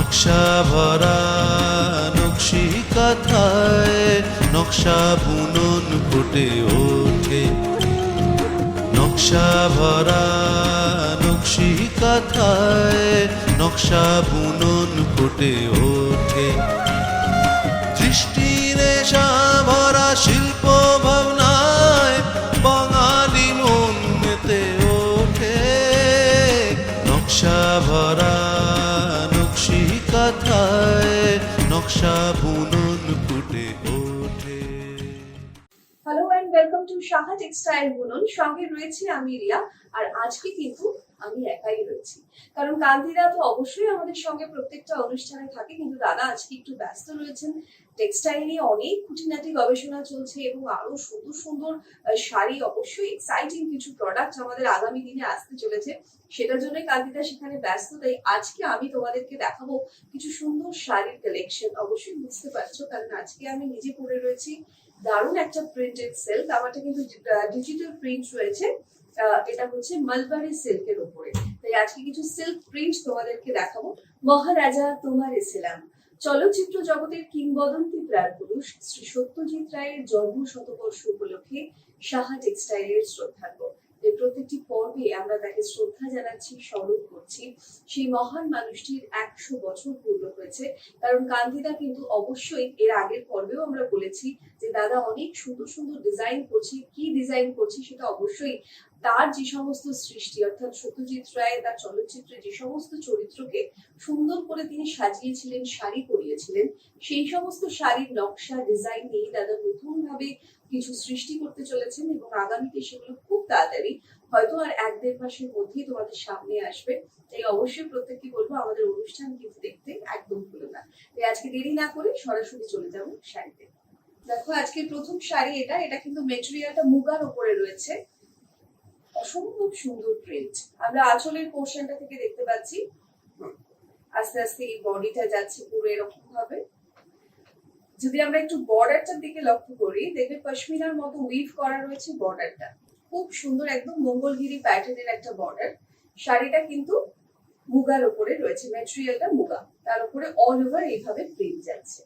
নকশা ভরা নকশি কাঁথায় নকশা বুনন ফুটে ওঠে, নকশা ভরা নকশি কাঁথায় নকশা বুনন ফুটে ওঠে। দৃষ্টির নেশা ভরা শিল্প ভাবনায় বাঙালি মন মেতে ওঠে, নকশা ভরা নকশি কাঁথায় নকশা বুনন ফুটে ওঠে। Hello and welcome to Saha textile বুনন। সঙ্গে রয়েছে আমি রিয়া, আর আজকে কিন্তু আমি একাই রয়েছি, কারণ কান্তিদা তো অবশ্যই আমাদের সঙ্গে প্রত্যেকটা অনুষ্ঠানে থাকে, কিন্তু দাদা আজকে একটু ব্যস্ত রয়েছেন। টেক্সটাইল নিয়ে অনেক খুঁটিনাটি গবেষণা চলছে এবং আরো সুন্দর সুন্দর শাড়ি, অবশ্যই এক্সাইটিং কিছু প্রোডাক্ট আমাদের আগামী দিনে আসতে চলেছে, সেটার জন্য কান্তিদা সেখানে ব্যস্ত। তাই আজকে আমি তোমাদেরকে দেখাবো কিছু সুন্দর শাড়ির কালেকশন। অবশ্যই বুঝতে পারছো, কারণ আজকে আমি নিজে পরে রয়েছি দারুণ একটা প্রিন্টেড সিল্ক। আমারটা কিন্তু ডিজিটাল প্রিন্ট রয়েছে, এটা হচ্ছে মালবারি সিল্কের উপরে। তাই আজকে কিছু সিল্ক প্রিন্ট তোমাদেরকে দেখাবো। মহারাজা তোমার ইসলাম চলচ্চিত্র জগতের কিংবদন্তি প্রাণ পুরুষ শ্রী সত্যজিৎ রায়ের জন্ম শতবর্ষ উপলক্ষে সাহা টেক্সটাইলের শ্রদ্ধার্ঘ্য। প্রত্যেকটি পর্বে আমরা তাকে শ্রদ্ধা জানাচ্ছি, স্মরণ করছি। সেই মহান মানুষটির 100 বছর পূর্ণ হয়েছে। কারণ কান্তিদা কিন্তু অবশ্যই এর আগের পর্বেও আমরা বলেছি যে দাদা অনেক সুন্দর সুন্দর ডিজাইন করছি। কি ডিজাইন করছি সেটা অবশ্যই তার যে সমস্ত সৃষ্টি, অর্থাৎ সত্যজিৎ রায় তার চলচ্চিত্রে যে সমস্ত চরিত্রকে সুন্দর করে তিনি সাজিয়েছিলেন, শাড়ি পরিয়েছিলেন, সেই সমস্ত শাড়ির নকশা ডিজাইন নিয়ে দাদা নতুন ভাবে কিছু সৃষ্টি করতে চলেছেন এবং আগামীতে সেগুলো খুব তাড়াতাড়ি, হয়তো আর 1-1.5 মাসের মধ্যেই তোমাদের সামনে আসবে। তাই অবশ্যই প্রত্যেককে বলবো আমাদের অনুষ্ঠান কিন্তু দেখতে একদম ভুলো না। তাই আজকে দেরি না করে সরাসরি চলে যাবো শাড়িতে। দেখো আজকে প্রথম শাড়ি এটা কিন্তু মেটেরিয়ালটা মুগার উপরে রয়েছে, অসম্ভব সুন্দর প্রিন্ট। আমরা আঁচলের পোর্শনটা থেকে দেখতে পাচ্ছি, আস্তে আস্তে এই বডিটা যাচ্ছে পুরো এরকম ভাবে। যদি আমরা একটু বর্ডারটার দিকে লক্ষ্য করি, দেখবে পশমিনার মতো উইভ করা রয়েছে বর্ডারটা, খুব সুন্দর, একদম মঙ্গলগিরি প্যাটার্নের একটা বর্ডার। শাড়িটা কিন্তু মুগার উপরে রয়েছে, ম্যাটেরিয়ালটা মুগা, তার উপরে অল ওভার এইভাবে প্রিন্ট যাচ্ছে।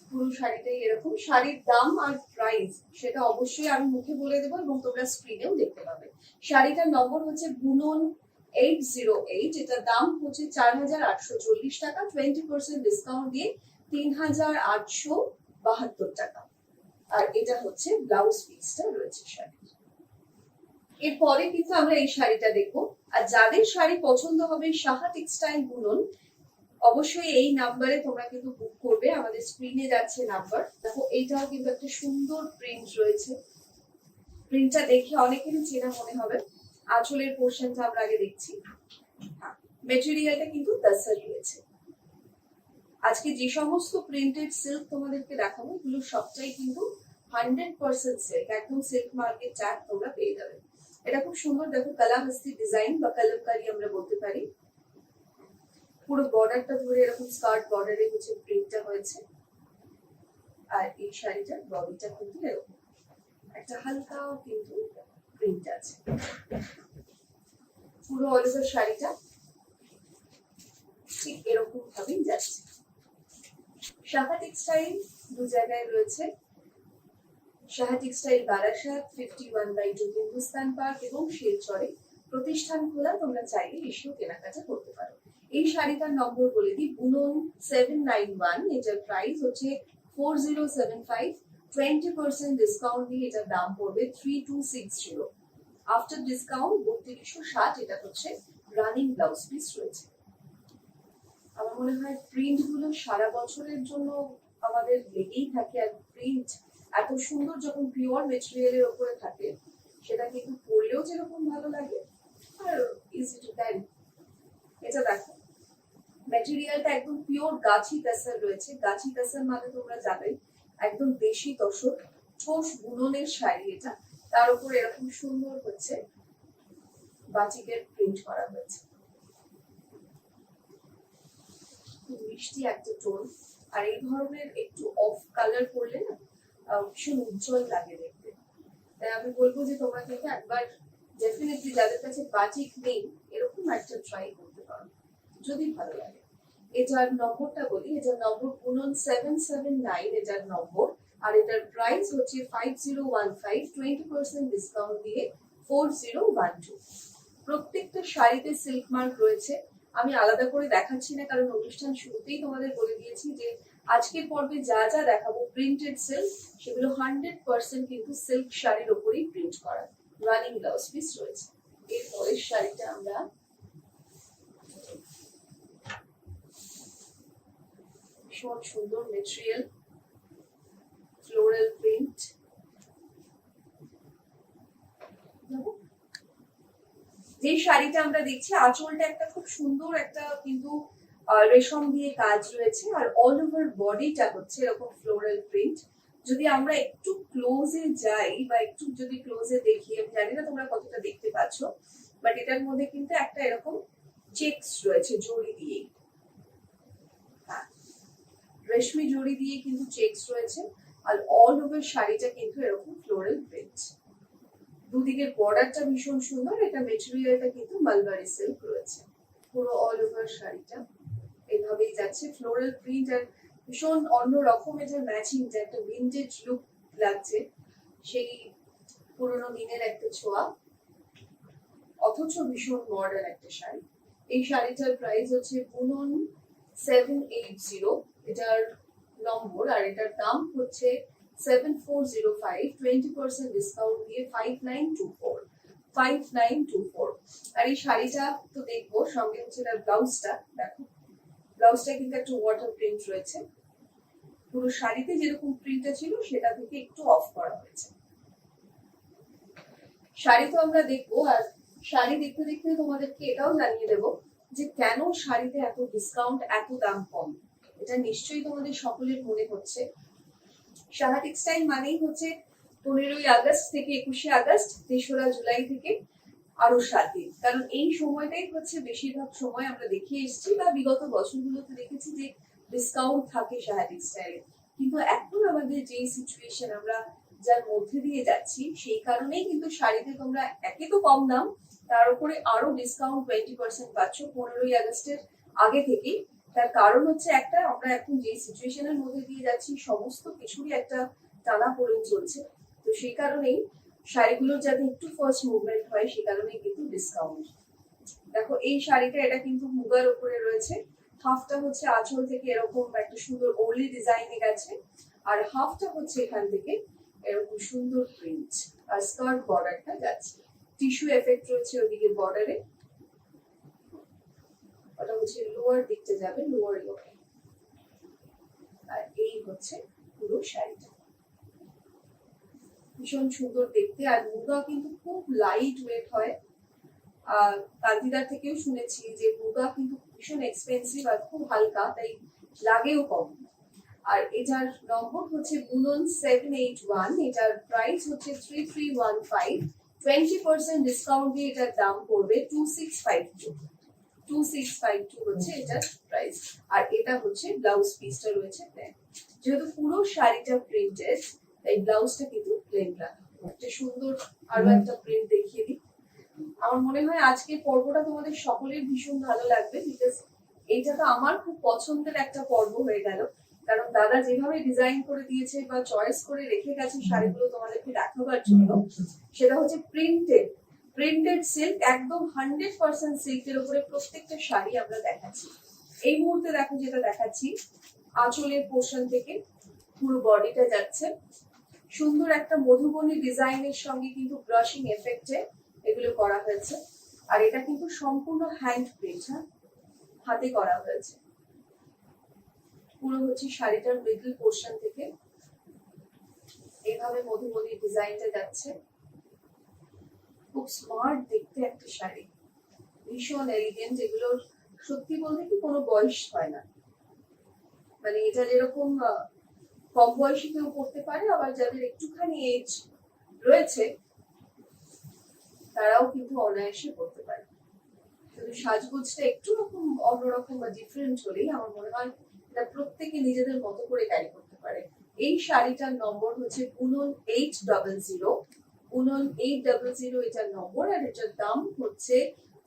পুরো শাড়িটাই এরকম। শাড়ির দাম আর প্রাইস সেটা অবশ্যই আমি মুখে বলে দেবো এবং তোমরা স্ক্রিনেও দেখতে পাবে। শাড়িটার নম্বর হচ্ছে বুনন 808, এটার দাম হচ্ছে 4,840 টাকা, 20% ডিসকাউন্ট দিয়ে 3,872 টাকা। আর এটা হচ্ছে ব্লাউজ পিসটা রয়েছে শাড়ির। এরপরে কিন্তু আমরা এই শাড়িটা দেখবো। আর যাদের শাড়ি পছন্দ হবে সাহা টেক্সটাইল বুনন, অবশ্যই এই নাম্বারে তোমরা কিন্তু বুক করবে, আমাদের স্ক্রিনে যাচ্ছে নাম্বার। দেখো এইটাও কিন্তু একটা সুন্দর প্রিন্ট রয়েছে, প্রিন্টটা দেখে অনেকেরই চেনা মনে হবে। আঁচলের পোর্শনটা আমরা আগে দেখছি, মেটেরিয়ালটা কিন্তু তাসার রয়েছে। আজকে যে সমস্ত প্রিন্টেড সিল্ক তোমাদেরকে দেখাবো এগুলো সবটাই কিন্তু 100% সিল্ক, একদম সিল্ক মার্কেট ট্যাগ তোমরা পেয়ে যাবে। এটা খুব সুন্দর, দেখো কালাহস্তি ডিজাইন বা কালামকারী আমরা বলতে পারি। পুরো বর্ডারটা ধরে এরকম স্কার্ট বর্ডারে হচ্ছে প্রিন্টটা হয়েছে। আর এই শাড়িটার বডিটা কিন্তু এরকম একটা হালকা কিন্তু প্রিন্ট আছে। পুরো অল ওভার শাড়িটা ঠিক এরকম ভাবেই যাচ্ছে। সাহা টেক্সটাইল দু জায়গায় রয়েছে, সাহা টেক্সটাইল বারাসাত 51/2 হিন্দুস্তান পার্ক এবং শিলচরে প্রতিষ্ঠান খোলা, তোমরা চাইলে এসেও কেনাকাটা করতে পারো। এই শাড়িটার নম্বর বলে দিই, বুনন 791, এটার প্রাইস হচ্ছে 4075, 20% ডিসকাউন্ট দিয়ে এটার দাম পড়বে 3260। After discount 3260। এটা হচ্ছে রানিং ব্লাউজ পিস রয়েছে। আমার মনে হয় প্রিন্ট গুলো সারা বছরের জন্য আমাদের লেগেই থাকে, আর প্রিন্ট এত সুন্দর যখন পিওর মেটেরিয়ালের উপরে থাকে সেটা কিন্তু পরলেও যেরকম ভালো লাগে আর ইজি টু ক্যারি। এটা দেখো ম্যাটেরিয়ালটা একদম পিওর গাছি তাসার রয়েছে। গাছি তাসার মানে তোমরা জানো একদম দেশি তসর ঠোস বুননের শাড়ি এটা, তার উপর এরকম সুন্দর হচ্ছে বাটিকের প্রিন্ট করা হয়েছে। মিষ্টি একটা টোন, আর এই ধরনের একটু অফ কালার করলে না ভীষণ উজ্জ্বল লাগে দেখতে। তাই আমি বলবো যে তোমরা কিন্তু একবার ডেফিনেটলি যাদের কাছে বাটিক নেই এরকম একটা ট্রাই করতে পারো। যদি ভালো লাগে। এটার নম্বরটা বলি, এটার নম্বর বুনন 779 এটার নম্বর, আর এটার প্রাইস হচ্ছে 5015, 20% ডিসকাউন্ট দিয়ে 4012। প্রত্যেকটা শাড়িতে সিল্ক মার্ক রয়েছে। আমি আলাদা করে দেখাচ্ছি না, কারণ অনুষ্ঠান শুরুতেই তোমাদের বলে দিয়েছি যে আজকের পর্বে যা যা দেখাবো প্রিন্টেড সিল্ক, সেগুলো 100% কিন্তু সিল্ক শাড়ির ওপরেই প্রিন্ট করা, রানিং ব্লাউজ পিস রয়েছে। এর পরের শাড়িটা আমরা ভীষণ সুন্দর মেটেরিয়াল, ফ্লোরাল প্রিন্ট। যে শাড়িটা আমরা দেখছি আঁচলটা একটা খুব সুন্দর একটা কিন্তু রেশম দিয়ে কাজ রয়েছে, আর অল ওভার বডিটা হচ্ছে এরকম ফ্লোরাল প্রিন্ট। যদি আমরা একটু ক্লোজে যাই বা একটু যদি ক্লোজে দেখি, আমি জানি না তোমরা কতটা দেখতে পাচ্ছ, বাট এটার মধ্যে কিন্তু একটা এরকম চেকস রয়েছে জড়ি দিয়ে, রেশমি জড়ি দিয়ে কিন্তু চেকস রয়েছে, আর অল ওভার শাড়িটা কিন্তু এরকম ফ্লোরাল প্রিন্ট। দুদিকের বর্ডারটা ভীষণ সুন্দর, এটা মেটেরিয়ালটা কিন্তু মালবারি সিল্ক রয়েছে। পুরো অল ওভার শাড়িটা এভাবেই যাচ্ছে, ফ্লোরাল প্রিন্ট আর ভীষণ অন্য রকম, এটার ম্যাচিংটা একটা ভিন্টেজ লুক লাগছে, সেই পুরোনো দিনের একটা ছোঁয়া, অথচ ভীষণ মডার্ন একটা শাড়ি। এই শাড়িটার প্রাইস হচ্ছে বুনন 780 এটার নম্বর, আর এটার দাম হচ্ছে 7405, 20% ডিসকাউন্ট দিয়ে 5924। আর এই শাড়িটা তো দেখবো, সঙ্গে হচ্ছে তার ব্লাউজটা দেখো, ব্লাউজটা কিন্তু একটা ওয়াটার প্রিন্ট রয়েছে, পুরো শাড়িতে যেরকম প্রিন্টটা ছিল সেটা থেকে একটু অফ করা হয়েছে। শাড়ি তো আমরা দেখবো, আর শাড়ি দেখতে দেখতে তোমাদেরকে এটাও জানিয়ে দেবো যে কেন শাড়িতে এত ডিসকাউন্ট, এত দাম কম। এটা নিশ্চয়ই তোমাদের সকলের মনে হচ্ছে, সাহা টেক্সটাইল মানেই হচ্ছে 15ই আগস্ট থেকে 21শে আগস্ট, 3রা জুলাই থেকে আরো 7 দিন, কারণ এই সময়টাই হচ্ছে বেশিরভাগ সময় আমরা দেখে এসেছি বা বিগত বছরগুলোতে দেখেছি যে ডিসকাউন্ট থাকে সাহা টেক্সটাইলে। কিন্তু এখন আমাদের যে সিচুয়েশন আমরা যার মধ্যে দিয়ে যাচ্ছি, সেই কারণেই কিন্তু শাড়িতে তোমরা একে তো কম দাম, তার উপরে আরো ডিসকাউন্ট 20% পাচ্ছ 15ই আগস্টের আগে থেকেই। তার কারণ হচ্ছে একটা, আমরা এখন যে সিচুয়েশনের মধ্যে দিয়ে যাচ্ছি সমস্ত কিছুরই একটা টানাপোড়েন চলছে, তো সেই কারণেই শাড়িগুলোর যাতে একটু ফার্স্ট মুভমেন্ট হয়, সেই কারণেই কিন্তু ডিসকাউন্ট। দেখো এই শাড়িটা, এটা কিন্তু মুগার উপরে রয়েছে, হাফটা হচ্ছে আঁচল থেকে এরকম একটা সুন্দর ওলি ডিজাইনে গেছে, আর হাফটা হচ্ছে এখান থেকে এরকম সুন্দর প্রিন্ট, আর স্কার্ট বর্ডারটা যাচ্ছে, টিস্যু এফেক্ট রয়েছে ওদিকে বর্ডারে, ওটা হচ্ছে লোয়ার দিকতে যাবে, লোয়ার লোকে। আর এই হচ্ছে পুরো শাড়িটা, ভীষণ সুন্দর দেখতে, আর মুগা কিন্তু খুব লাইট ওয়েট হয়। কান্তিদার থেকেও শুনেছি যে মুগা কিন্তু ভীষণ এক্সপেন্সিভ আর খুব হালকা, তাই লাগেও কম। আর এটার নম্বর হচ্ছে বুনন 781, এটার প্রাইস হচ্ছে 3315, 20% ডিসকাউন্ট দিয়ে এটার দাম পড়বে 2652 হচ্ছে এটার প্রাইস। আর এটা হচ্ছে ব্লাউজ পিসটা রয়েছে প্লেন, যেহেতু পুরো শাড়িটা প্রিন্টেড তাই ব্লাউজটা কিন্তু প্লেন রাখা। একটা সুন্দর আরো একটা প্রিন্ট দেখিয়ে দিই। আমার মনে হয় আজকের পর্বটা তোমাদের সকলের ভীষণ ভালো লাগবে, বিকজ এইটা তো আমার খুব পছন্দের একটা পর্ব হয়ে গেল, কারণ দাদা যেভাবে ডিজাইন করে দিয়েছে বা চয়েস করে রেখে গেছে শাড়িগুলো তোমাদেরকে দেখাবার জন্য, সেটা হচ্ছে প্রিন্টেড সিল্ক, একদম 100% সিল্কের উপরে প্রত্যেকটা শাড়ি আমরা দেখাচ্ছি। এই মুহূর্তে দেখো যেটা দেখাচ্ছি, আঁচলের পোর্শন থেকে পুরো বডিটা যাচ্ছে সুন্দর একটা মধুবনী ডিজাইনের সঙ্গে কিন্তু ব্রাশিং এফেক্টে এগুলো করা হয়েছে, আর এটা কিন্তু সম্পূর্ণ হ্যান্ড প্রিন্ট, হাতে করা হয়েছে। পুরো হচ্ছে শাড়িটার মিডল পোর্শন থেকে এইভাবে মধুবনী ডিজাইনটা যাচ্ছে, খুব স্মার্ট দেখতে একটা শাড়ি, ভীষণ এলিগেন্ট। এগুলোর সত্যি বলতে কি কোনো বয়স হয় না, মানে এটা যেরকম কম বয়সী কেউ পড়তে পারে, আবার যাদের একটুখানি এজ রয়েছে তারাও কিন্তু অনায়াসে পড়তে পারে। কিন্তু সাজগোজটা একটু রকম অন্যরকম বা ডিফারেন্ট হলেই আমার মনে হয় এটা প্রত্যেকে নিজেদের মতো করে ক্যারি করতে পারে। এই শাড়িটার নম্বর হচ্ছে বুনন 800, বুনন 800 এটার নম্বর, আর এটার দাম হচ্ছে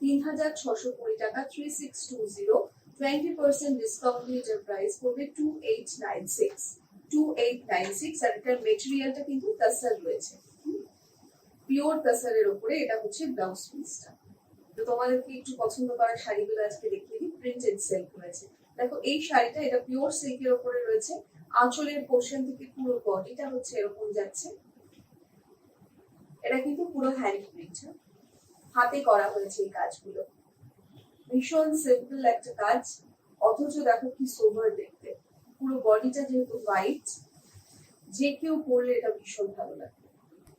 3,620 টাকা, 3620, 20% ডিসকাউন্ট দিয়ে এটার প্রাইস পড়বে 2896, আর এটার মেটেরিয়ালটা কিন্তু তাসার রয়েছে, পিওর তাসারের উপরে। এটা হচ্ছে ব্লাউজ পিসটা। তো তোমাদেরকে একটু পছন্দ করার শাড়িগুলো আজকে দেখিয়ে দিই। প্রিন্টেড সিল্ক রয়েছে, দেখো এই শাড়িটা, এটা পিওর সিল্কের উপরে রয়েছে। আঁচলের পোর্শন থেকে পুরো বডিটা হচ্ছে এরকম যাচ্ছে। এটা কিন্তু পুরো হ্যান্ড প্রিন্ট, হাতে করা হয়েছে এই কাজগুলো। ভীষণ সিম্পল একটা কাজ, অথচ দেখো কি সোভার দেখতে। পুরো বডিটা যেহেতু হোয়াইট, যে কেউ পরলে এটা ভীষণ ভালো লাগে।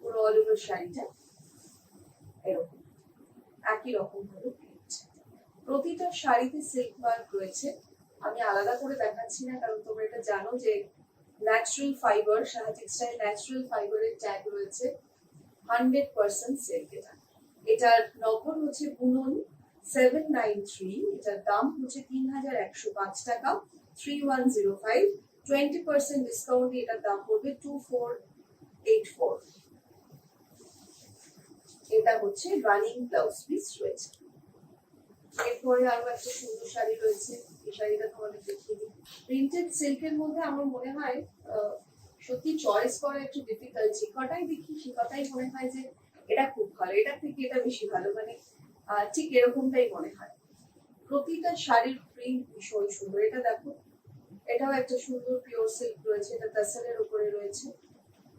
পুরো অল ওভার শাড়িটা এরকম একই রকম ভাবে প্রিন্ট। প্রতিটা শাড়িতে সিল্ক মার্ক রয়েছে। আমি আলাদা করে দেখাচ্ছি না, কারণ তোমরা এটা জানো যে natural fibre, Saha textile natural ফাইবারের ট্যাগ রয়েছে। 100% সিল্ক এটা। এটার নম্বর হচ্ছে বুনন 793, এটার দাম হচ্ছে 3,105 টাকা, 3105, 20% ডিসকাউন্ট দিয়ে এটার দাম পড়বে 2484। এটা হচ্ছে রানিং ব্লাউজ পিস রয়েছে। এরপরে আরো একটা সুন্দর শাড়ি রয়েছে, এই শাড়িটা তোমাদের দেখিয়ে দিই। প্রিন্টেড সিল্কের মধ্যে আমার মনে হয় সত্যি চয়েস করা একটু ডিফিকাল্ট। যে কটাই দেখি সে কটাই মনে হয় যে এটা খুব ভালো, এটা থেকে এটা বেশি ভালো, মানে ঠিক এরকমটাই মনে হয়। প্রতিটা শাড়ির প্রিন্ট ভীষণ সুন্দর। এটা দেখো, এটাও একটা সুন্দর পিওর সিল্ক রয়েছে, এটা তাসারের উপরে রয়েছে।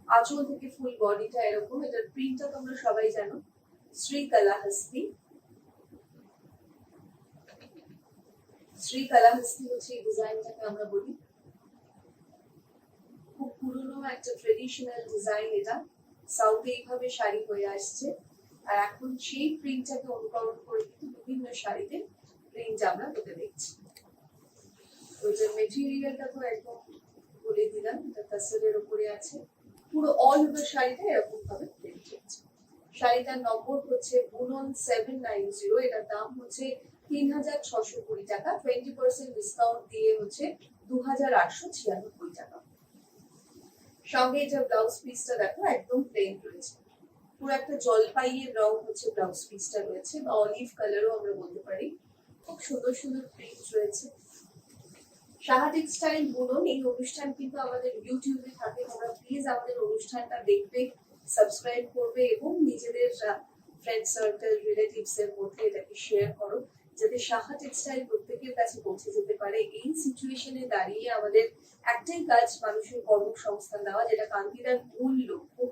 আঁচল থেকে ফুল বডিটা এরকম। এটার প্রিন্টটা তোমরা সবাই জানো, শ্রীকলাহস্তি। শ্রীকলাহস্তি হচ্ছে এই ডিজাইনটাকে আমরা বলি। খুব পুরনো একটা ট্রেডিশনাল ডিজাইন এটা। সাউথে এইভাবে শাড়ি হয়ে আসছে, আর এখন সেই প্রিন্টটাকে অনুকরণ করে কিন্তু বিভিন্ন শাড়িতে প্রিন্ট আমরা হতে দেখছি। ওইটার মেটেরিয়ালটা তো একদম বলে দিলাম, এটা তাসারের উপরে আছে। পুরো অল ওভার শাড়িটা এরকম ভাবে প্রিন্ট হচ্ছে। শাড়িটার নম্বর হচ্ছে বুনন 790, এটার দাম হচ্ছে 3,620 টাকা, 20% ডিসকাউন্ট দিয়ে হচ্ছে 2,896 টাকা। সঙ্গে এটা ব্লাউজ পিসটা দেখো একদম প্লেন রয়েছে। পুরো একটা জলপাইয়ের রং হচ্ছে ব্লাউজ পিসটা রয়েছে, বা অলিভ কালারও আমরা বলতে পারি। খুব সুন্দর সুন্দর প্রিন্ট রয়েছে। সাহা টেক্সটাইল বুনন এই অনুষ্ঠান কিন্তু আমাদের ইউটিউবে থাকে। তোমরা প্লিজ আমাদের অনুষ্ঠানটা দেখবে, সাবস্ক্রাইব করবে এবং নিজেদের ফ্রেন্ড সার্কেল, রিলেটিভস এর মধ্যে এটাকে শেয়ার করো, যাতে সাহা টেক্সটাইল প্রত্যেকের কাছে পৌঁছে যেতে পারে। এই সিচুয়েশনে দাঁড়িয়ে আমাদের একটাই কাজ, মানুষের কর্মসংস্থান দেওয়া, যেটা কান্তিদার মূল লক্ষ্য।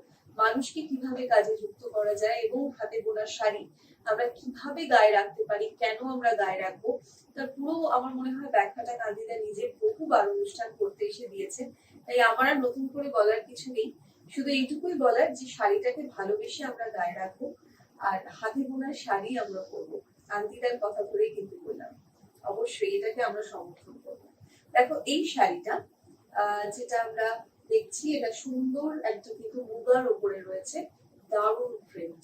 মানুষকে কিভাবে কাজে যুক্ত করা যায় এবং হাতে বোনা শাড়ি আমরা কিভাবে গায়ে রাখতে পারি, কেন আমরা গায়ে রাখবো, তার পুরো আমার মনে হয় ব্যাখ্যাটা কান্তিদা নিজে বহুবার অনুষ্ঠান করতে এসে দিয়েছে। তাই আমার আর নতুন করে বলার কিছু নেই, শুধু এইটুকুই বলার যে শাড়িটাকে ভালোবেসে আমরা গায়ে রাখবো, আর হাতে বোনার শাড়ি আমরা পরবো। কান্তিদার কথা ধরেই কিন্তু বললাম, অবশ্যই এটাকে আমরা সমর্থন করবো। দেখো এই শাড়িটা যেটা আমরা দেখছি, এটা সুন্দর একটা কিন্তু মুগার উপরে রয়েছে, দারুণ প্রিন্ট।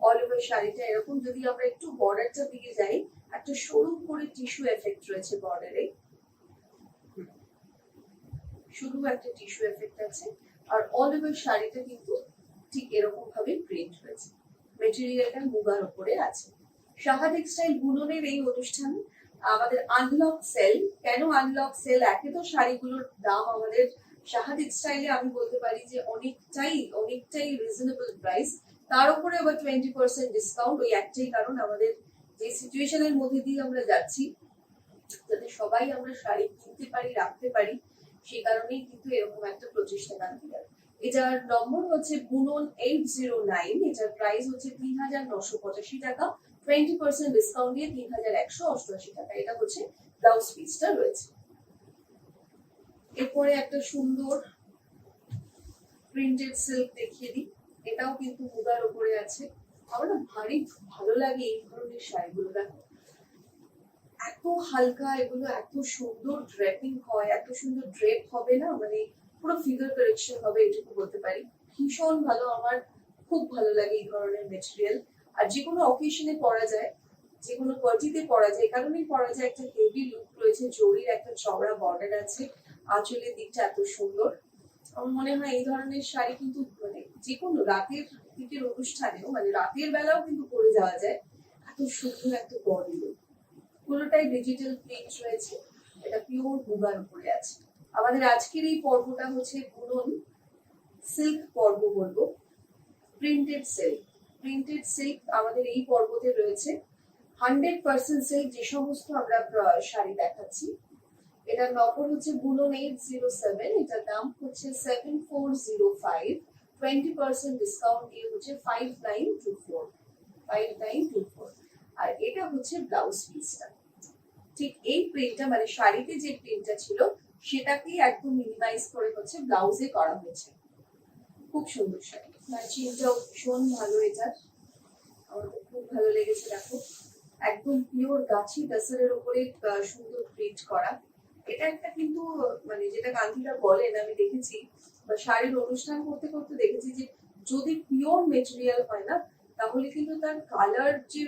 অল ওভার শাড়িটা এরকম। যদি আমরা একটু বর্ডারটার দিকে যাই, একটা সরু করে টিস্যু এফেক্ট রয়েছে বর্ডারে, শুধু একটা টিস্যু এফেক্ট আছে। আর অল ওভার শাড়িটা কিন্তু ঠিক এরকম ভাবে প্রিন্ট হয়েছে, মেটেরিয়ালটা মুগার উপরে আছে। সাহা টেক্সটাইল বুননের এই অনুষ্ঠান আমাদের আনলক সেল। কেন আনলক সেল? একে তো শাড়িগুলোর দাম আমাদের সাহা টেক্সটাইলে আমি বলতে পারি যে অনেকটাই রিজনেবল প্রাইস, তার উপরে আবার 20% ডিসকাউন্ট। ওই একটাই কারণ, আমাদের যে সিচুয়েশনের মধ্যে দিয়ে আমরা যাচ্ছি, যাতে সবাই আমরা শাড়ি কিনতে পারি, রাখতে পারি, সেই কারণেই কিন্তু এরকম একটা প্রচেষ্টা কান্তিদার। এটার নম্বর হচ্ছে বুনন 809, এটার প্রাইস হচ্ছে 3,985 টাকা, 20% ডিসকাউন্ট দিয়ে 3,188 টাকা। এটা হচ্ছে ব্লাউজ পিসটা রয়েছে। এরপরে একটা সুন্দর প্রিন্টেড সিল্ক দেখিয়ে দিই, এটাও কিন্তু মুগার উপরে আছে। আমার না ভারী ভালো লাগে এই ধরনের শাড়িগুলো। দেখো এত হালকা, এগুলো এত সুন্দর ড্রেপিং হয়, এত সুন্দর ড্রেপ হবে না, মানে পুরো ফিগার কারেকশন হবে, এটুকু বলতে পারি। ভীষণ ভালো, আমার খুব ভালো লাগে এই ধরনের মেটেরিয়াল। আর যে কোনো অকেশনে পরা যায়, যে কোনো পার্টিতে পরা যায়, কারণেই পরা যায়। একটা হেভি লুক রয়েছে, জরির একটা চওড়া বর্ডার আছে, আঁচলের দিকটা এত সুন্দর। আমার মনে হয় এই ধরনের শাড়ি কিন্তু মানে যে কোনো রাতের দিকের অনুষ্ঠানেও, মানে রাতের বেলাও কিন্তু পরে যাওয়া যায়। এত সুন্দর একটা বডি, পুরোটাই ডিজিটাল প্রিন্ট রয়েছে, এটা পিওর মুগার উপরে আছে। আমাদের আজকের এই পর্বটা হচ্ছে বুনন সিল্ক পর্ব বলবো, প্রিন্টেড সিল্ক আমাদের এই পর্বতে রয়েছে। 100% সিল্ক যে সমস্ত আমরা শাড়ি দেখাচ্ছি, এটার নম্বর হচ্ছে বুনন 807, এটার দাম হচ্ছে 7405, 20% ডিসকাউন্ট দিয়ে হচ্ছে 5924। আর এটা হচ্ছে ব্লাউজ পিসটা, ঠিক এই প্রিন্টটা মানে শাড়িতে যে প্রিন্টটা ছিল সেটাকেই একদম মিনিমাইজ করে হচ্ছে ব্লাউজে করা হয়েছে। খুব সুন্দর শাড়ি, ম্যাচিংটাও ভীষণ ভালো, এটা আমার তো খুব ভালো লেগেছে। দেখো একদম পিওর গাছি টাসেলের উপরে সুন্দর প্রিন্ট করা। এটা একটা কিন্তু মানে যেটা গান্ধীরা বলেন, আমি দেখেছি বা শাড়ির অনুষ্ঠান করতে করতে দেখেছি যে যদি পিওর মেটেরিয়াল হয় না তাহলে কিন্তু তার কালার যে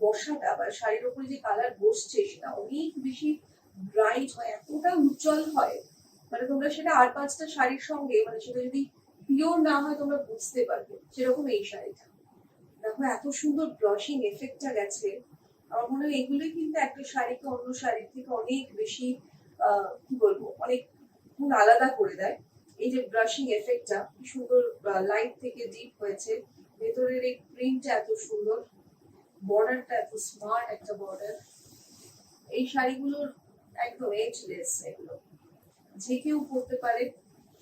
বসাটা বা শাড়ির উপরে যে কালার বসছে সেটা অনেক বেশি ব্রাইট হয়, এতটা উজ্জ্বল হয়, মানে তোমরা সেটা আর পাঁচটা শাড়ির সঙ্গে মানে সেটা যদি পিওর না হয় তোমরা বুঝতে পারবে। সেরকম এই শাড়িটা দেখো এত সুন্দর ব্লাশিং এফেক্টটা গেছে। আমার মনে হয় এগুলোই কিন্তু একটা শাড়িকে অন্য শাড়ির থেকে অনেক বেশি কি বলবো অনেক গুণ আলাদা করে দেয়। এই যে ব্রাশিং এফেক্টটা কি সুন্দর, লাইট থেকে ডিপ হয়েছে, ভেতরের এই প্রিন্টটা এত সুন্দর, বর্ডারটা এত স্মার্ট একটা বর্ডার। এই শাড়িগুলোর একদম এজলেস, এগুলো যে কেউ পরতে পারে,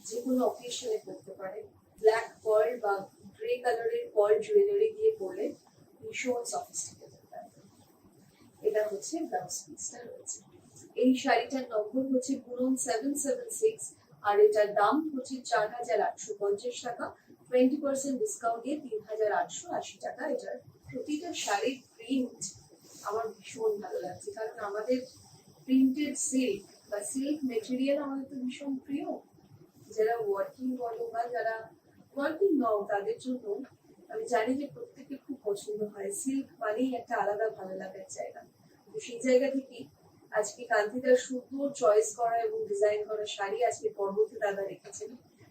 যে কোনো অকেশনে পরতে পারে। ব্ল্যাক পার্ল বা গ্রে কালারের পার্ল জুয়েলারি দিয়ে পরলে ভীষণ সফিস্টিকেটেড লাগে। এটা হচ্ছে ব্লাউজ পিসটা রয়েছে। এই শাড়িটার নম্বর হচ্ছে বুনন 776, আর এটার দাম হচ্ছে 4850 টাকা, 20% ডিসকাউন্ট দিয়ে 3880 টাকা। এটার প্রতিটা শাড়ির প্রিন্ট আমার ভীষণ ভালো লাগছে, কারণ আমাদের প্রিন্টেড সিল্ক বা সিল্ক মেটেরিয়াল আমাদের তো ভীষণ প্রিয়। যারা ওয়ার্কিং বলো বা যারা ওয়ার্কিং নও তাদের জন্য আমি জানি যে প্রত্যেকে খুব পছন্দ হয়। সিল্ক মানেই একটা আলাদা ভালো লাগার জায়গা। তো সেই জায়গা থেকেই আজকে কান্তিদার সুন্দর চয়েস করা এবং ডিজাইন করা শাড়ি আজকে পর্বতে দাদা রেখেছেন।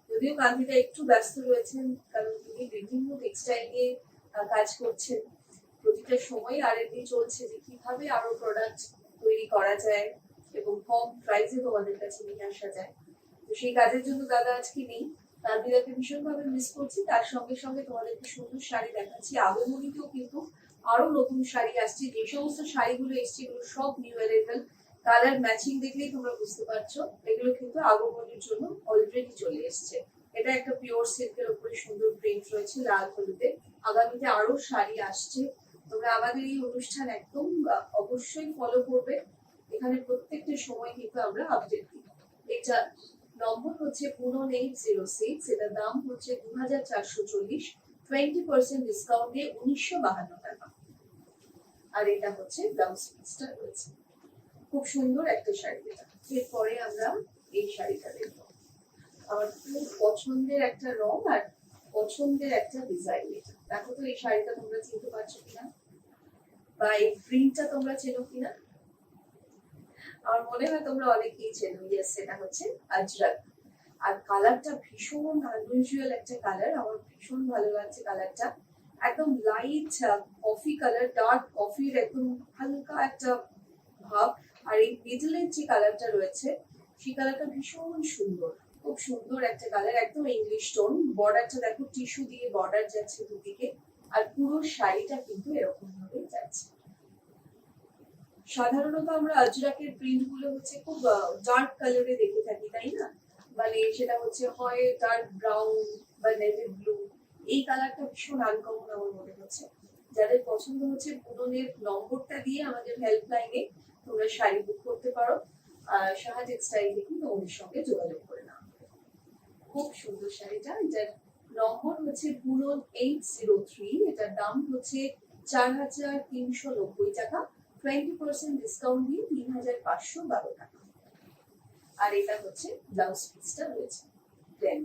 যদিও কান্তিদা একটু ব্যস্ত রয়েছেন, কারণ তিনি বিভিন্ন টেক্সটাইল নিয়ে কাজ করছেন। প্রতিটা সময় R&D চলছে যে কিভাবে আরো প্রোডাক্ট তৈরি করা যায় এবং কম প্রাইসে তোমাদের কাছে নিয়ে আসা যায়। তো সেই কাজের জন্য দাদা আজকে নেই, কান্তিদাকে ভীষণ ভাবে মিস করছি। তার সঙ্গে সঙ্গে তোমাদেরকে সুন্দর শাড়ি দেখাচ্ছি। আগমনীতেও কিন্তু আরো নতুন শাড়ি আসছে, যে সমস্ত শাড়িগুলো এসছে এগুলো সব নিউ অ্যারাইভাল। কালার ম্যাচিং দেখলেই তোমরা বুঝতে পারছো এগুলো কিন্তু আগমনীর জন্য অলরেডি চলে এসছে। এটা একটা পিওর সিল্কের উপরে সুন্দর প্রিন্ট রয়েছে লাল হলুদে। আগামীতে আরো শাড়ি আসছে, তোমরা আমাদের এই অনুষ্ঠান একদম অবশ্যই ফলো করবে। এখানে প্রত্যেকটা সময় কিন্তু আমরা আপডেট দিই। এটা নম্বর হচ্ছে বুনন 806, এটার দাম হচ্ছে 2440, 20% ডিসকাউন্ট দিয়ে 1952 টাকা। আর এটা হচ্ছে ব্লাউজ পিসটা রয়েছে। খুব সুন্দর একটা শাড়ি। এরপরে আমরা এই শাড়িটা দেখবো। আমার খুব পছন্দের একটা রং আর পছন্দের একটা ডিজাইন। এটা দেখো তো এই শাড়িটা তোমরা চিনতে পারছো কিনা বা এই প্রিন্টটা তোমরা চেনো কিনা। আমার মনে হয় তোমরা অনেকেই চেনো। ইয়েস, এটা হচ্ছে আজরাক। আর কালারটা ভীষণ আনইউজুয়াল একটা কালার, আমার ভীষণ ভালো লাগছে কালারটা। একদম লাইট কফি কালার, ডার্ক কফির একদম হালকা একটা ভাব। আর এই মিডলের যে কালারটা রয়েছে সেই কালারটা ভীষণ সুন্দর, খুব সুন্দর একটা কালার, একদম ইংলিশ টোন। বর্ডারটা দেখো টিস্যু দিয়ে বর্ডার যাচ্ছে দুদিকে, আর পুরো শাড়িটা কিন্তু এরকম ভাবে যাচ্ছে। সাধারণত আমরা আজরাকের প্রিন্ট গুলো হচ্ছে খুব ডার্ক কালারে দেখে থাকি, তাই না? মানে সেটা হচ্ছে হয় ডার্ক ব্রাউন বা নেভি ব্লু। এই কালারটা ভীষণ আনকমন আমার মনে হচ্ছে। যাদের পছন্দ হচ্ছে বুননের নম্বরটা দিয়ে আমাদের হেল্পলাইনে তোমরা শাড়ি বুক করতে পারো। সাহা টেক্সটাইল থেকে তোমাদের সঙ্গে যোগাযোগ করে নাও। খুব সুন্দর শাড়িটা, এটার নম্বর হচ্ছে বুনন 803, এটার দাম হচ্ছে 4390 টাকা, 20% ডিসকাউন্ট দিয়ে 3512 টাকা। আর এটা হচ্ছে ব্লাউজ পিসটা রয়েছে প্লেন।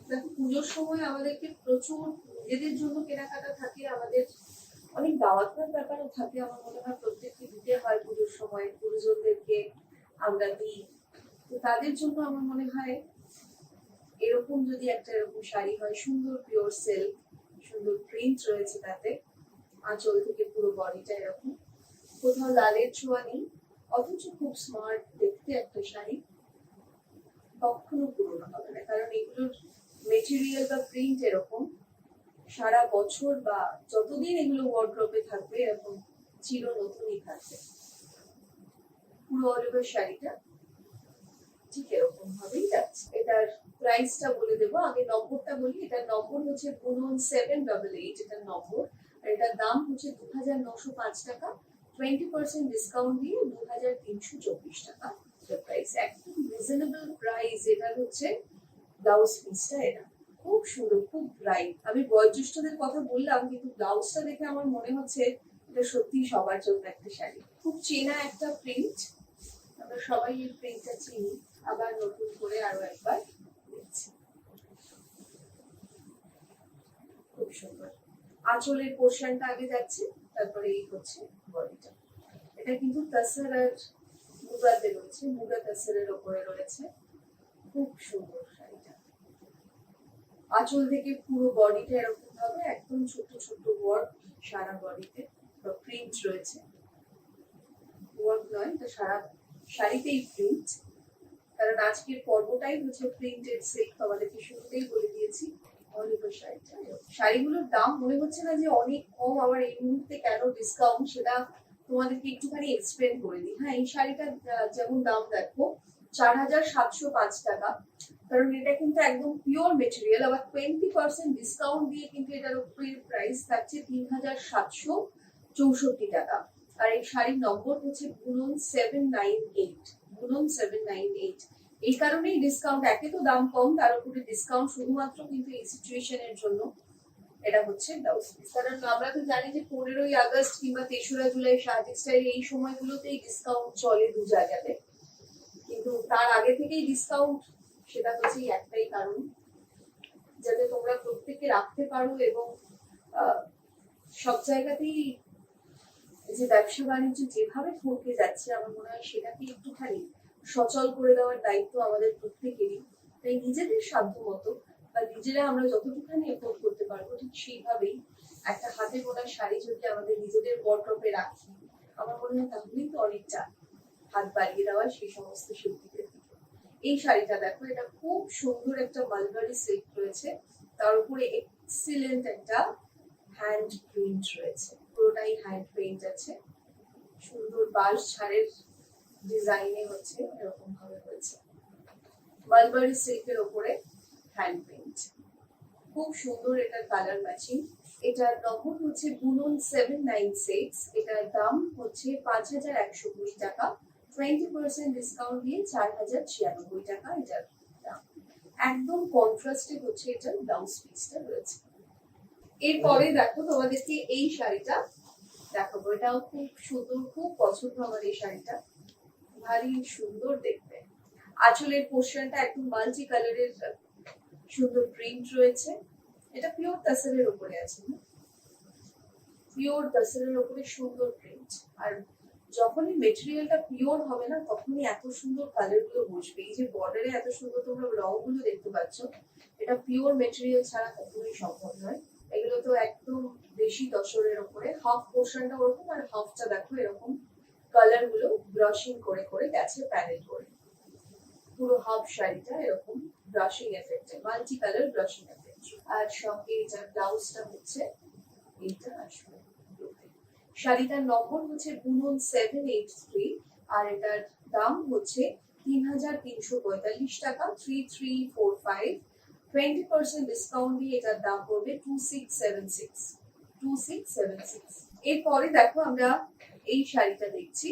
দেখো পুজোর সময় আমাদেরকে প্রচুর নিজেদের জন্য কেনাকাটা থাকে, আমাদের অনেক দাওয়াতের ব্যাপারও থাকে। আমার মনে হয় প্রত্যেককে দিতে হয় পুজোর সময়, গুরুজনদেরকে আমরা দিই। তো তাদের জন্য আমার মনে হয় এরকম যদি একটা এরকম শাড়ি হয়, সুন্দর পিওর সিল্ক, সুন্দর প্রিন্ট রয়েছে তাতে, আঁচল থেকে পুরো বডিটা এরকম, কোথাও লালের ছোঁয়া নেই, অথচ খুব স্মার্ট দেখতে একটা শাড়ি। কখনো পুরোনো হবে না, কারণ এগুলোর মেটেরিয়াল বা প্রিন্ট এরকম সারা বছর বা যতদিন এগুলো ওয়ার্ড্রোবে থাকবে এরকম চির নতুনই থাকবে। পুরো অল ওভার শাড়িটা ঠিক এরকম ভাবেই যাচ্ছে। এটার প্রাইসটা বলে দেবো, আগে নম্বরটা বলি। এটার নম্বর হচ্ছে বুনন 788, এটার নম্বর। আর এটার দাম হচ্ছে 2905 টাকা, 20% ডিসকাউন্ট দিয়ে 2324 টাকা প্রাইস। একদম রিজনেবল প্রাইস। এটার হচ্ছে ব্লাউজ পিসটা, এটা খুব সুন্দর, খুব ব্রাইট। আমি বয়োজ্যেষ্ঠদের কথা বললাম, কিন্তু ব্লাউজটা দেখে আমার মনে হচ্ছে এটা সত্যি সবার জন্য একটা শাড়ি। খুব চেনা একটা প্রিন্ট, আমরা সবাই এই প্রিন্টটা চিনি, আবার নতুন করে আরো একবার দেখছি। খুব সুন্দর। আঁচলের পোর্শনটা আগে যাচ্ছে, তারপরে এই হচ্ছে বডিটা। এটা কিন্তু তাসার আর মুগাতে রয়েছে, মুগা তাসারের ওপরে রয়েছে। খুব সুন্দর শাড়িটা। আঁচল থেকে পুরো বডিটা এরকম ভাবে একদম ছোট ছোট ওয়ার্ক সারা বডিতে প্রিন্ট রয়েছে। ওয়ার্ক নয়, এটা সারা শাড়িতেই প্রিন্ট, কারণ আজকের পর্বটাই হচ্ছে প্রিন্টেড সিল্ক, আমাদেরকে শুরুতেই বলে দিয়েছি। অল ওভার শাড়িটা। শাড়িগুলোর দাম মনে হচ্ছে না যে অনেক কম, আবার এই মুহূর্তে কেন ডিসকাউন্ট সেটা তোমাদেরকে একটুখানি এক্সপ্লেন করে দিই। হ্যাঁ, এই শাড়িটা যেমন দাম দেখো 4705 টাকা, কারণ এটা কিন্তু একদম পিওর মেটেরিয়াল। আবার 20% ডিসকাউন্ট দিয়ে কিন্তু এটার উপরে প্রাইস থাকছে 3764 টাকা। আর এই শাড়ির নম্বর হচ্ছে বুনন 798, বুনন 798। এই কারণেই ডিসকাউন্ট, একে তো দাম কম, তার উপরে ডিসকাউন্ট শুধুমাত্র কিন্তু এই সিচুয়েশনের জন্য। এটা হচ্ছে ব্লাউজ পিস। কারণ আমরা তো জানি যে 15ই আগস্ট কিংবা 3রা জুলাই শাহ টেক্সটাইল এই সময়গুলোতেই ডিসকাউন্ট চলে দু জায়গাতে, কিন্তু তার আগে থেকেই ডিসকাউন্ট। সেটা হচ্ছে একটাই কারণ, যাতে তোমরা প্রত্যেককে রাখতে পারো এবং সব জায়গাতেই যে ব্যবসা বাণিজ্য যেভাবে থমকে যাচ্ছে, আমার মনে হয় সেটাকে একটুখানি সচল করে দেওয়ার দায়িত্ব আমাদের প্রত্যেকেরই। তাই নিজেদের সাধ্য মতো বা নিজেরা আমরা যতটুখানি এফোর্ড করতে পারবো, ঠিক সেইভাবেই একটা হাতে বোনা শাড়ি যদি আমাদের নিজেদের ওয়ার্ড্রোবে রাখি, আমার মনে হয় তাহলেই তো অনেকটা হাত বাড়িয়ে দেওয়া সেই সমস্ত শিল্পীদের দিকে। এই শাড়িটা দেখো, এটা খুব সুন্দর একটা মালবারি সিল্ক রয়েছে, তার উপরে এক্সিলেন্ট একটা হ্যান্ড প্রিন্ট রয়েছে, পুরোটাই হ্যান্ড পেইন্ট আছে। সুন্দর বাঁশ ঝাড়ের ডিজাইনে হচ্ছে, এরকম ভাবে হয়েছে মালবারি সিল্কের উপরে হ্যান্ড পেইন্ট। খুব সুন্দর এটার কালার ম্যাচিং। এটার নম্বর হচ্ছে বুনন 796, এটার দাম হচ্ছে 5120 টাকা, 20% ডিসকাউন্ট দিয়ে 4096 টাকা এটার দাম। একদম কন্ট্রাস্টে হচ্ছে এটার ব্লাউজ পিসটা রয়েছে। এরপরে দেখো তোমাদেরকে এই শাড়িটা দেখাবো, এটাও খুব সুন্দর, খুব পছন্দ আমার এই শাড়িটা, ভারী সুন্দর দেখতে। আঁচলের পোর্শনটা একদম মাল্টি কালারের সুন্দর প্রিন্ট রয়েছে। এটা পিওর তাসারের উপরে আছে, পিওর তাসারের উপরে সুন্দর প্রিন্ট। আর যখনই মেটেরিয়ালটা পিওর হবে না, তখনই এত সুন্দর কালার গুলো বসবে। এই যে বর্ডারে এত সুন্দর তোমরা রং গুলো দেখতে পাচ্ছ, এটা পিওর মেটেরিয়াল ছাড়া কখনোই সম্ভব নয়। এগুলো তো একদম বেশি তসরের উপরে, হাফ পোর্শনটা ওরকম আর হাফটা দেখো এরকম কালার গুলো ব্রাশিং করে করে গেছে প্যানেল করে। পুরো হাফ শাড়িটা এরকম ব্রাশিং এফেক্টে, মাল্টি কালার ব্রাশিং এফেক্ট। আর সঙ্গে এটার ব্লাউজটা হচ্ছে এইটা আসবে। শাড়িটার নম্বর হচ্ছে বুনন 783, আর এটার দাম হচ্ছে 3345 টাকা, 3345। 20% ডিসকাউন্ট দিয়ে এটার দাম পড়বে 2676। এরপরে দেখো আমরা এই শাড়িটা দেখছি,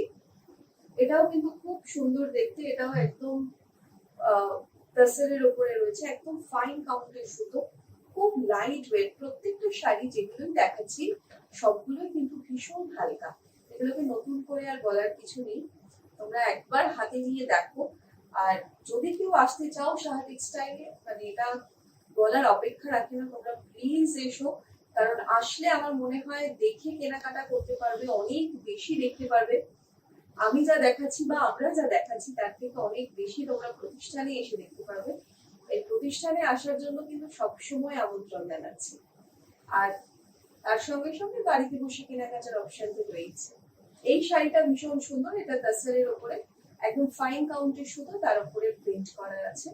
এটাও কিন্তু খুব সুন্দর দেখতে। এটাও একদম তাসারের উপরে রয়েছে, একদম ফাইন কাউন্টের সুতো, খুব লাইট ওয়েট। প্রত্যেকটা শাড়ি যেগুলো দেখাচ্ছি সবগুলোই কিন্তু ভীষণ হালকা, এগুলোকে নতুন করে আর বলার কিছু নেই, তোমরা একবার হাতে নিয়ে দেখো। আর যদি কেউ আসতে চাও শাহ টেক্সটাইলে, মানে এটা বলার অপেক্ষা রাখে না, তোমরা প্লিজ এসো। কারণ আসলে আমার মনে হয় দেখে কেনাকাটা করতে পারবে, অনেক বেশি দেখতে পারবে। আমি যা দেখাচ্ছি বা আমরা যা দেখাচ্ছি তার থেকে অনেক বেশি তোমরা প্রতিষ্ঠানে এসে দেখতে পারবে। এই প্রতিষ্ঠানে আসার জন্য কিন্তু সবসময় আমন্ত্রণ জানাচ্ছি। আর তার সঙ্গে সঙ্গে বাড়িতে বসে কেনাকাটার অপশন তো রয়েছে। এই শাড়িটা ভীষণ সুন্দর, এটা তাসরের ওপরে একদম ফাইন কাউন্টের সুতো, তার উপরে প্রিন্ট করা আছে।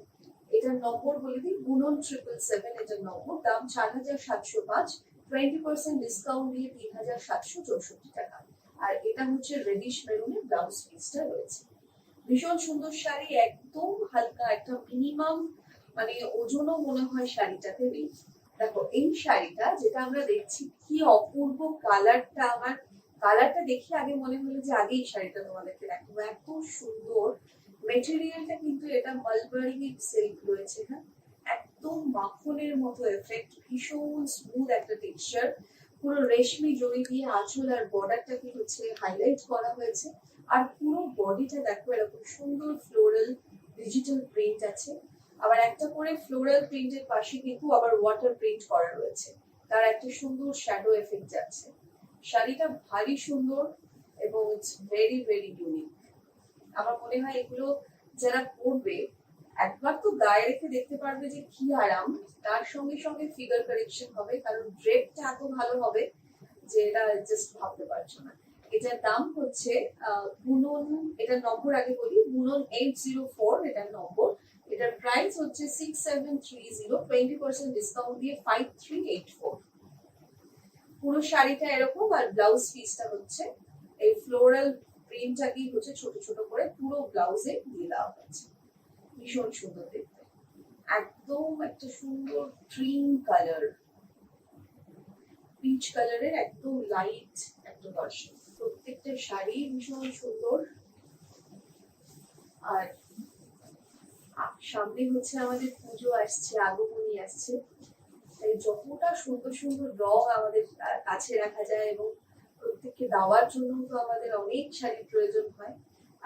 এটার নম্বর বলে দিই, বুনন 777 এটার নম্বর, দাম 4705, 20% ডিসকাউন্ট দিয়ে 3764 টাকা। আর এটা হচ্ছে রেডিশ মেরুনের ব্লাউজ পিসটা রয়েছে। ভীষণ সুন্দর শাড়ি, একদম হালকা, একটা মিনিমাম মানে ওজনও মনে হয় শাড়িটাতে নেই। দেখো এই শাড়িটা যেটা আমরা দেখছি, কি অপূর্ব কালারটা, আমার কালারটা দেখে আগে মনে হলো যে আগে এই শাড়িটা তোমাদেরকে দেখাবো, এত সুন্দর। মেটেরিয়ালটা কিন্তু এটা মালবারি সিল্ক রয়েছে, হ্যাঁ, একদম মাখনের মতো এফেক্ট, ভীষণ স্মুথ একটা টেক্সচার, পুরো রেশমি জড়ি দিয়ে আঁচল আর বর্ডারটাকে হচ্ছে হাইলাইট করা হয়েছে। আর পুরো বডিটা দেখো এরকম সুন্দর ফ্লোরাল ডিজিটাল প্রিন্ট আছে। আবার একটা করে ফ্লোরাল প্রিন্টের পাশে কিন্তু আবার ওয়াটার প্রিন্ট করা রয়েছে, তার একটা সুন্দর শ্যাডো এফেক্ট যাচ্ছে। শাড়িটা ভারী সুন্দর এবং ইটস ভেরি ভেরি ইউনিক। আমার মনে হয় এগুলো যারা পরবে একবার তো গায়ে রেখে দেখতে পারবে যে কি আরাম, তার সঙ্গে সঙ্গে ফিগার কারেকশন হবে, কারণ ড্রেপটা এত ভালো হবে যে এটা জাস্ট ভাবতে পারছো না। এটার দাম হচ্ছে বুনন, এটার নম্বর আগে বলি, বুনন 804 এটার নম্বর, এটার প্রাইস হচ্ছে 6730, 20% ডিসকাউন্ট দিয়ে 5384। পুরো শাড়িটা এরকম, আর ব্লাউজ পিসটা হচ্ছে এই ফ্লোরাল প্রিন্টটাকেই হচ্ছে ছোট ছোট করে পুরো ব্লাউজে দিয়ে দেওয়া হয়েছে। ভীষণ সুন্দর দেখতে, একদম একটা সুন্দর ক্রিম কালার, পিচ কালারের একদম লাইট একটা ভার্সন। প্রত্যেকটা শাড়ি ভীষণ সুন্দর। আর সামনে হচ্ছে আমাদের পুজো আসছে, আগমনী আসছে, তাই যতটা সুন্দর সুন্দর রং আমাদের কাছে রাখা যায় এবং প্রত্যেককে দেওয়ার জন্য তো আমাদের অনেক শাড়ির প্রয়োজন হয়।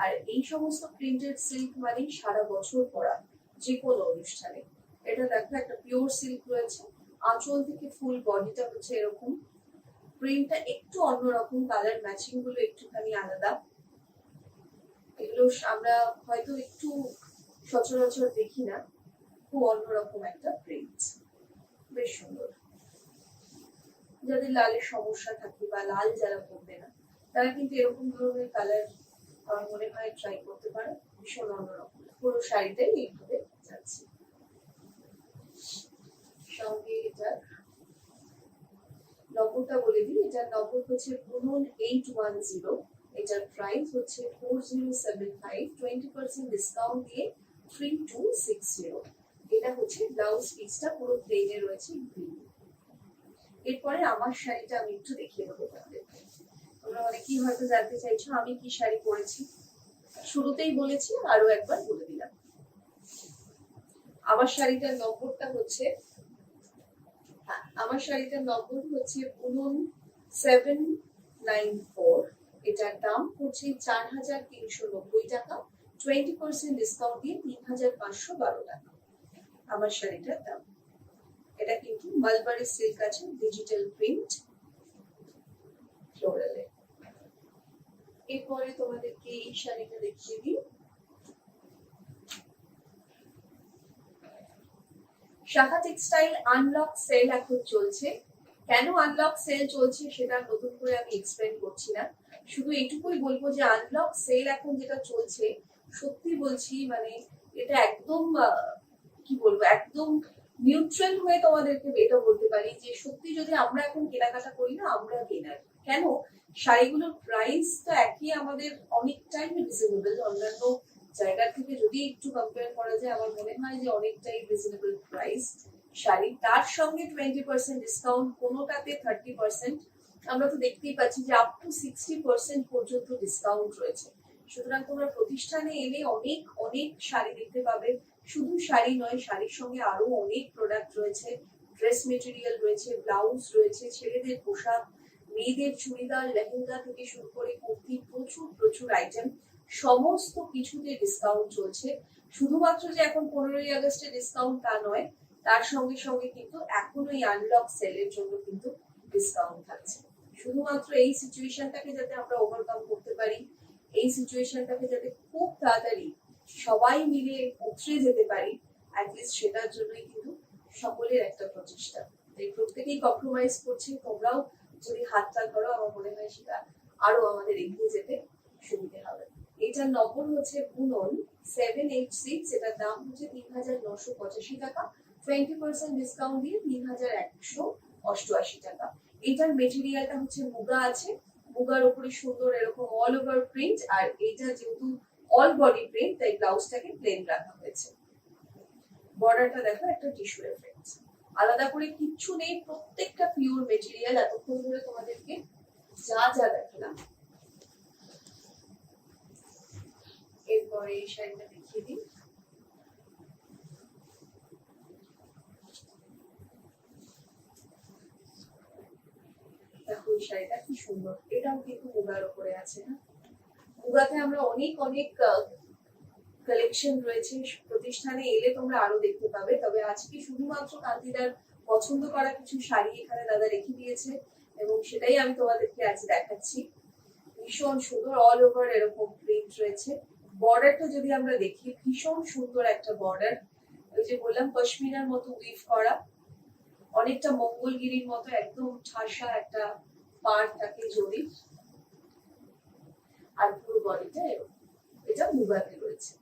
আর এই সমস্ত প্রিন্টেড সিল্ক মানে সারা বছর পরা যে কোনো অনুষ্ঠানে। এটা দেখো একটা পিওর সিল্ক রয়েছে, আঁচল থেকে ফুল বডিটা হচ্ছে এরকম, প্রিন্টটা একটু অন্যরকম, কালার ম্যাচিং গুলো একটুখানি আলাদা। এগুলো আমরা হয়তো একটু সচরাচর দেখি না, খুব অন্যরকম একটা প্রিন্ট, বেশ সুন্দর। যাদের লালের সমস্যা থাকে বা লাল যারা পরবে না, তারা কিন্তু এরকম ধরনের কালার আমার মনে হয় ট্রাই করতে পারে, ভীষণ অন্যরকম। পুরো শাড়িটাই এইভাবে যাচ্ছে। সঙ্গে এটার নম্বরটা বলে দিই, এটার নম্বর হচ্ছে বুনন 810, এটার প্রাইস হচ্ছে 4075, 20% ডিসকাউন্ট দিয়ে 3260। এটা হচ্ছে ব্লাউজ পিসটা পুরো প্লেনে রয়েছে গ্রিন। এরপরে আমার শাড়িটা আমি একটু দেখিয়ে দেবো তোমাদেরকে। তোমরা অনেকেই হয়তো জানতে চাইছো আমি কি শাড়ি পরেছি, শুরুতেই বলেছি, আরো একবার বলে দিলাম। আমার শাড়িটার নম্বরটা হচ্ছে, আমার শাড়িটার নম্বর হচ্ছে বুনন 794, এটার দাম হচ্ছে 4390 টাকা, 20% ডিসকাউন্ট দিয়ে 3512 টাকা আমার শাড়িটার দাম। এটা কিন্তু মালবারি সিল্ক আছে, ডিজিটাল প্রিন্ট ফ্লোরালে। এরপরে তোমাদেরকে এই শাড়িটা দেখিয়ে দিই। শাখা টেক্সটাইল আনলক সেল এখন চলছে। কেন আনলক সেল চলছে সেটা নতুন করে আমি এক্সপ্লেন করছি না, শুধু এইটুকুই বলবো যে আনলক সেল এখন যেটা চলছে, সত্যি বলছি মানে এটা একদম কি বলবো, একদম নিউট্রাল হয়ে তোমাদেরকে এটা বলতে পারি যে সত্যি যদি আমরা এখন কেনাকাটা করি না, আমরা কেনার কেন, শাড়িগুলোর প্রাইস তো একই, আমাদের অনেকটাই রিজনেবল, অন্যান্য জায়গা থেকে যদি একটু কম্পেয়ার করা যায় আমার মনে হয় যে অনেকটাই রিজনেবল প্রাইস শাড়ি, তার সঙ্গে 20% ডিসকাউন্ট, কোনোটাতে 30%, আমরা তো দেখতেই পাচ্ছি যে আপ টু 60% পর্যন্ত ডিসকাউন্ট রয়েছে। সুতরাং তোমরা প্রতিষ্ঠানে এলে অনেক অনেক শাড়ি দেখতে পাবে, শুধু শাড়ি নয়, শাড়ির সঙ্গে আরো অনেক প্রোডাক্ট রয়েছে, ড্রেস মেটেরিয়াল রয়েছে, ব্লাউজ রয়েছে, ছেলেদের পোশাক, মেয়েদের চুড়িদার, লেহেঙ্গা থেকে শুরু করে কুর্তি, প্রচুর প্রচুর আইটেম, সমস্ত কিছুতে ডিসকাউন্ট চলছে। শুধুমাত্র যে এখন 15ই আগস্টে ডিসকাউন্ট তা নয়, তার সঙ্গে সঙ্গে কিন্তু এখনো এই আনলক সেলের জন্য কিন্তু ডিসকাউন্ট থাকছে। শুধুমাত্র এই সিচুয়েশনটাকে যাতে আমরা ওভারকাম করতে পারি, এই সিচুয়েশনটাকে যাতে খুব তাড়াতাড়ি সবাই মিলে উতরে যেতে পারি, অ্যাটলিস্ট সেটার জন্যই কিন্তু সকলের একটা প্রচেষ্টা। তাই প্রত্যেকেই কম্প্রোমাইজ করছে, তোমরাও যদি হাতটা ধরো আমার মনে হয় সেটা আরো আমাদের এগিয়ে যেতে সুবিধে হবে। এটার নম্বর হচ্ছে বুনন 786, এটার দাম হচ্ছে ৩,৯৮৫ টাকা, 20% ডিসকাউন্ট দিয়ে ৩,১৮৮ টাকা। এটার মেটেরিয়ালটা হচ্ছে মুগা আছে, মুগার উপরে সুন্দর এরকম অল ওভার প্রিন্ট, আর এটা যেহেতু অল বডি প্রিন্ট তাই ব্লাউজটাকে প্লেন রাখা হয়েছে। বর্ডারটা দেখো একটা টিস্যু এফেক্ট, আলাদা করে কিচ্ছু নেই, প্রত্যেকটা পিওর মেটেরিয়াল। এতক্ষণ ধরে তোমাদেরকে যা যা দেখালাম, এরপরে এই শাড়িটা দেখিয়ে দিই। দেখো এই শাড়িটা কি সুন্দর, এটাও কিন্তু মুগার উপরে আছে না। মুগাতে আমরা অনেক অনেক কালেকশন রয়েছে, প্রতিষ্ঠানে এলে তোমরা আরো দেখতে পাবে। তবে আজকে শুধুমাত্র কান্তিদার পছন্দ করা কিছু শাড়ি এখানে দাদা রেখে দিয়েছে এবং সেটাই আমি তোমাদেরকে আজ দেখাচ্ছি। ভীষণ সুন্দর অল ওভার এরকম প্রিন্ট রয়েছে। বর্ডারটা যদি আমরা দেখি, ভীষণ সুন্দর একটা বর্ডার, ওই যে বললাম পশমিনার মতো উইভ করা, অনেকটা মঙ্গলগিরির মতো একদম ঠাসা একটা পাড় থাকে জরির, আর পুরো বডিটা এরকম, এটা মুগাতে রয়েছে।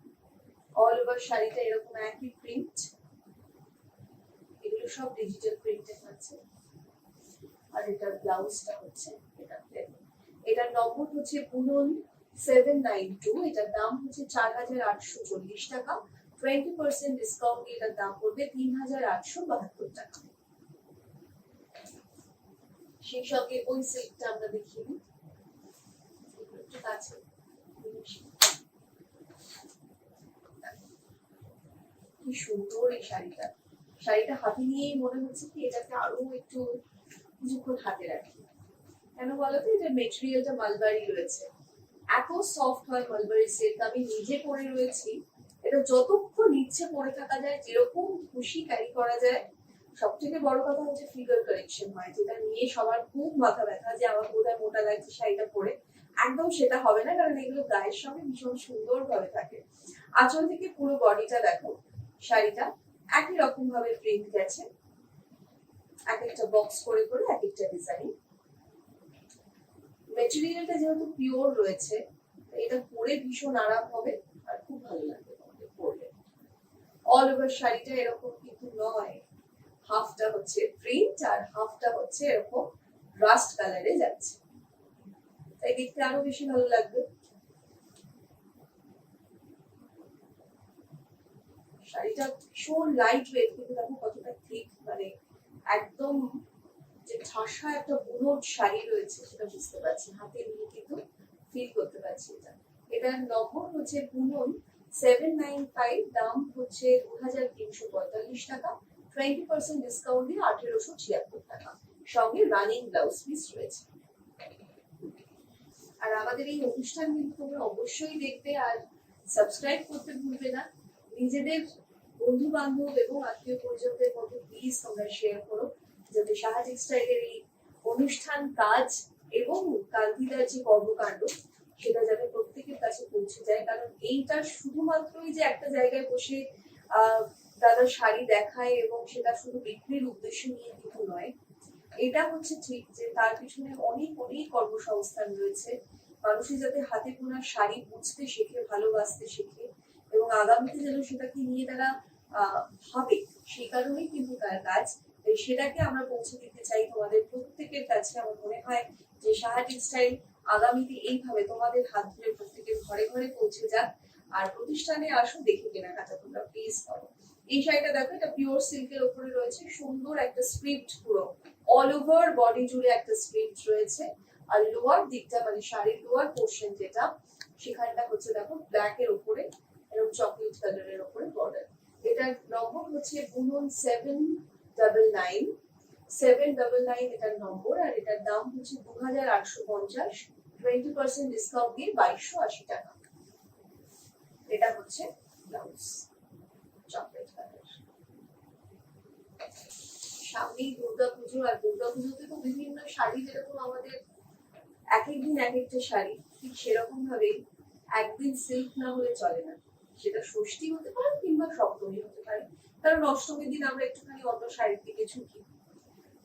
অল ওভার শাড়িটা এরকম একই প্রিন্ট, এগুলো সব ডিজিটাল প্রিন্টে আছে। আর এটার ব্লাউজটা হচ্ছে এটা প্লেন। এটার নম্বর হচ্ছে বুনন 792, এটার দাম হচ্ছে 4,840 টাকা, 20% ডিসকাউন্ট দিয়ে এটার দাম পড়বে 3,872 টাকা। সেই সঙ্গে ওই সিল্কটা আমরা দেখিয়ে দিই, একটু কাছে। কি সুন্দর এই শাড়িটা, শাড়িটা হাতে নিয়েই মনে হচ্ছে কি এটাকে আরো একটু কিছুক্ষণ হাতে রাখি। কেন বলতো, এটার মেটেরিয়ালটা মালবারি রয়েছে, এত সফট হয় মালবারি সিল্ক, আমি নিজে পরে রয়েছি। এটা যতক্ষণ ইচ্ছে পরে থাকা যায়, যেরকম খুশি ক্যারি করা যায়। সব থেকে বড় কথা হচ্ছে ফিগার কারেকশন হয়, যেটা নিয়ে সবার খুব মাথা ব্যথা যে আমার বোধহয় মোটা লাগছে শাড়িটা পরে। একদম সেটা হবে না, কারণ এগুলো গায়ের সঙ্গে ভীষণ সুন্দর ভাবে থাকে। আঁচল থেকে পুরো বডিটা দেখো, শাড়িটা একই রকম ভাবে প্রিন্ট গেছে, এক একটা বক্স করে করে এক একটা ডিজাইন। মেটেরিয়ালটা যেহেতু পিওর রয়েছে, এটা পরে ভীষণ আরাম হবে আর খুব ভালো লাগবে তোমাদের পরলে। অল ওভার শাড়িটা এরকম কিন্তু নয়, হাফটা হচ্ছে প্রিন্ট আর হাফটা হচ্ছে এরকম রাস্ট কালারে যাচ্ছে, তাই দেখতে আরো বেশি ভালো লাগবে। শাড়িটা ভীষণ লাইট ওয়েট, কিন্তু দেখো কতটা থিক, মানে একদম যে ঠাসা একটা বুনট শাড়ি রয়েছে সেটা বুঝতে পারছি, হাতে নিয়ে কিন্তু ফিল করতে পারছি এটা। এটার নম্বর হচ্ছে বুনন 795, দাম হচ্ছে 2,345 টাকা, 20% ডিসকাউন্ট দিয়ে 1,876 টাকা, সঙ্গে রানিং ব্লাউজ পিস রয়েছে। আর আমাদের এই অনুষ্ঠান কিন্তু তোমরা অবশ্যই দেখবে আর সাবস্ক্রাইব করতে ভুলবে না। নিজেদের বন্ধু বান্ধব এবং আত্মীয় পরিজনদের মধ্যে প্লিজ তোমরা শেয়ার করো, যাতে সাহা টেক্সটাইলের এই অনুষ্ঠান কাজ এবং কান্তিদার যে কর্মকাণ্ড সেটা যাতে প্রত্যেকের কাছে পৌঁছে যায়। কারণ এইটা শুধুমাত্রই যে একটা জায়গায় বসে দাদা শাড়ি দেখায় এবং সেটা শুধু বিক্রির উদ্দেশ্য নিয়ে কিন্তু নয়, এটা হচ্ছে ঠিক যে তার পিছনে অনেক অনেক কর্মসংস্থান রয়েছে। মানুষের যাতে হাতে বোনা শাড়ি বুঝতে শেখে, ভালোবাসতে শেখে এবং আগামীতে যেন সেটাকে নিয়ে তারা ভাবে, সেই কারণেই কিন্তু তার কাজ। সেটাকে আমরা পৌঁছে দিতে চাই তোমাদের প্রত্যেকের কাছে। আমার মনে হয় যে সাহা টেক্সটাইল আগামীতে এইভাবে তোমাদের হাত ধরে প্রত্যেকের ঘরে ঘরে পৌঁছে যাক। আর প্রতিষ্ঠানে আসো, দেখে কেনাকাটা তোমরা প্লিজ করো। এই শাড়িটা দেখো, এটা পিওর সিল্কের উপরে রয়েছে, সুন্দর একটা স্ক্রিপ্ট, পুরো অল ওভার বডি জুড়ে একটা স্ক্রিপ্ট রয়েছে। আর লোয়ার দিকটা মানে শাড়ির লোয়ার পোর্শন যেটা, সেখানটা হচ্ছে দেখো ব্ল্যাক এর উপরে এরকম চকলেট কালারের উপরে বর্ডার। এটার নম্বর হচ্ছে বুনন 799, এটার নম্বর। আর এটার দাম হচ্ছে 2,850, 20% ডিসকাউন্ট দিয়ে 2,280 টাকা। এটা হচ্ছে ব্লাউজ চকলেট কালার। সামনেই দুর্গাপুজো, আর দুর্গাপুজোতে তো বিভিন্ন শাড়ি যেরকম আমাদের এক একদিন এক একটা শাড়ি, ঠিক সেরকম ভাবেই একদিন সিল্ক না হলে চলে না। সেটা ষষ্ঠী হতে পারে কিংবা সপ্তমী হতে পারে, কারণ অষ্টমীর দিন আমরা একটুখানি অন্য শাড়ির দিকে ঝুঁকি।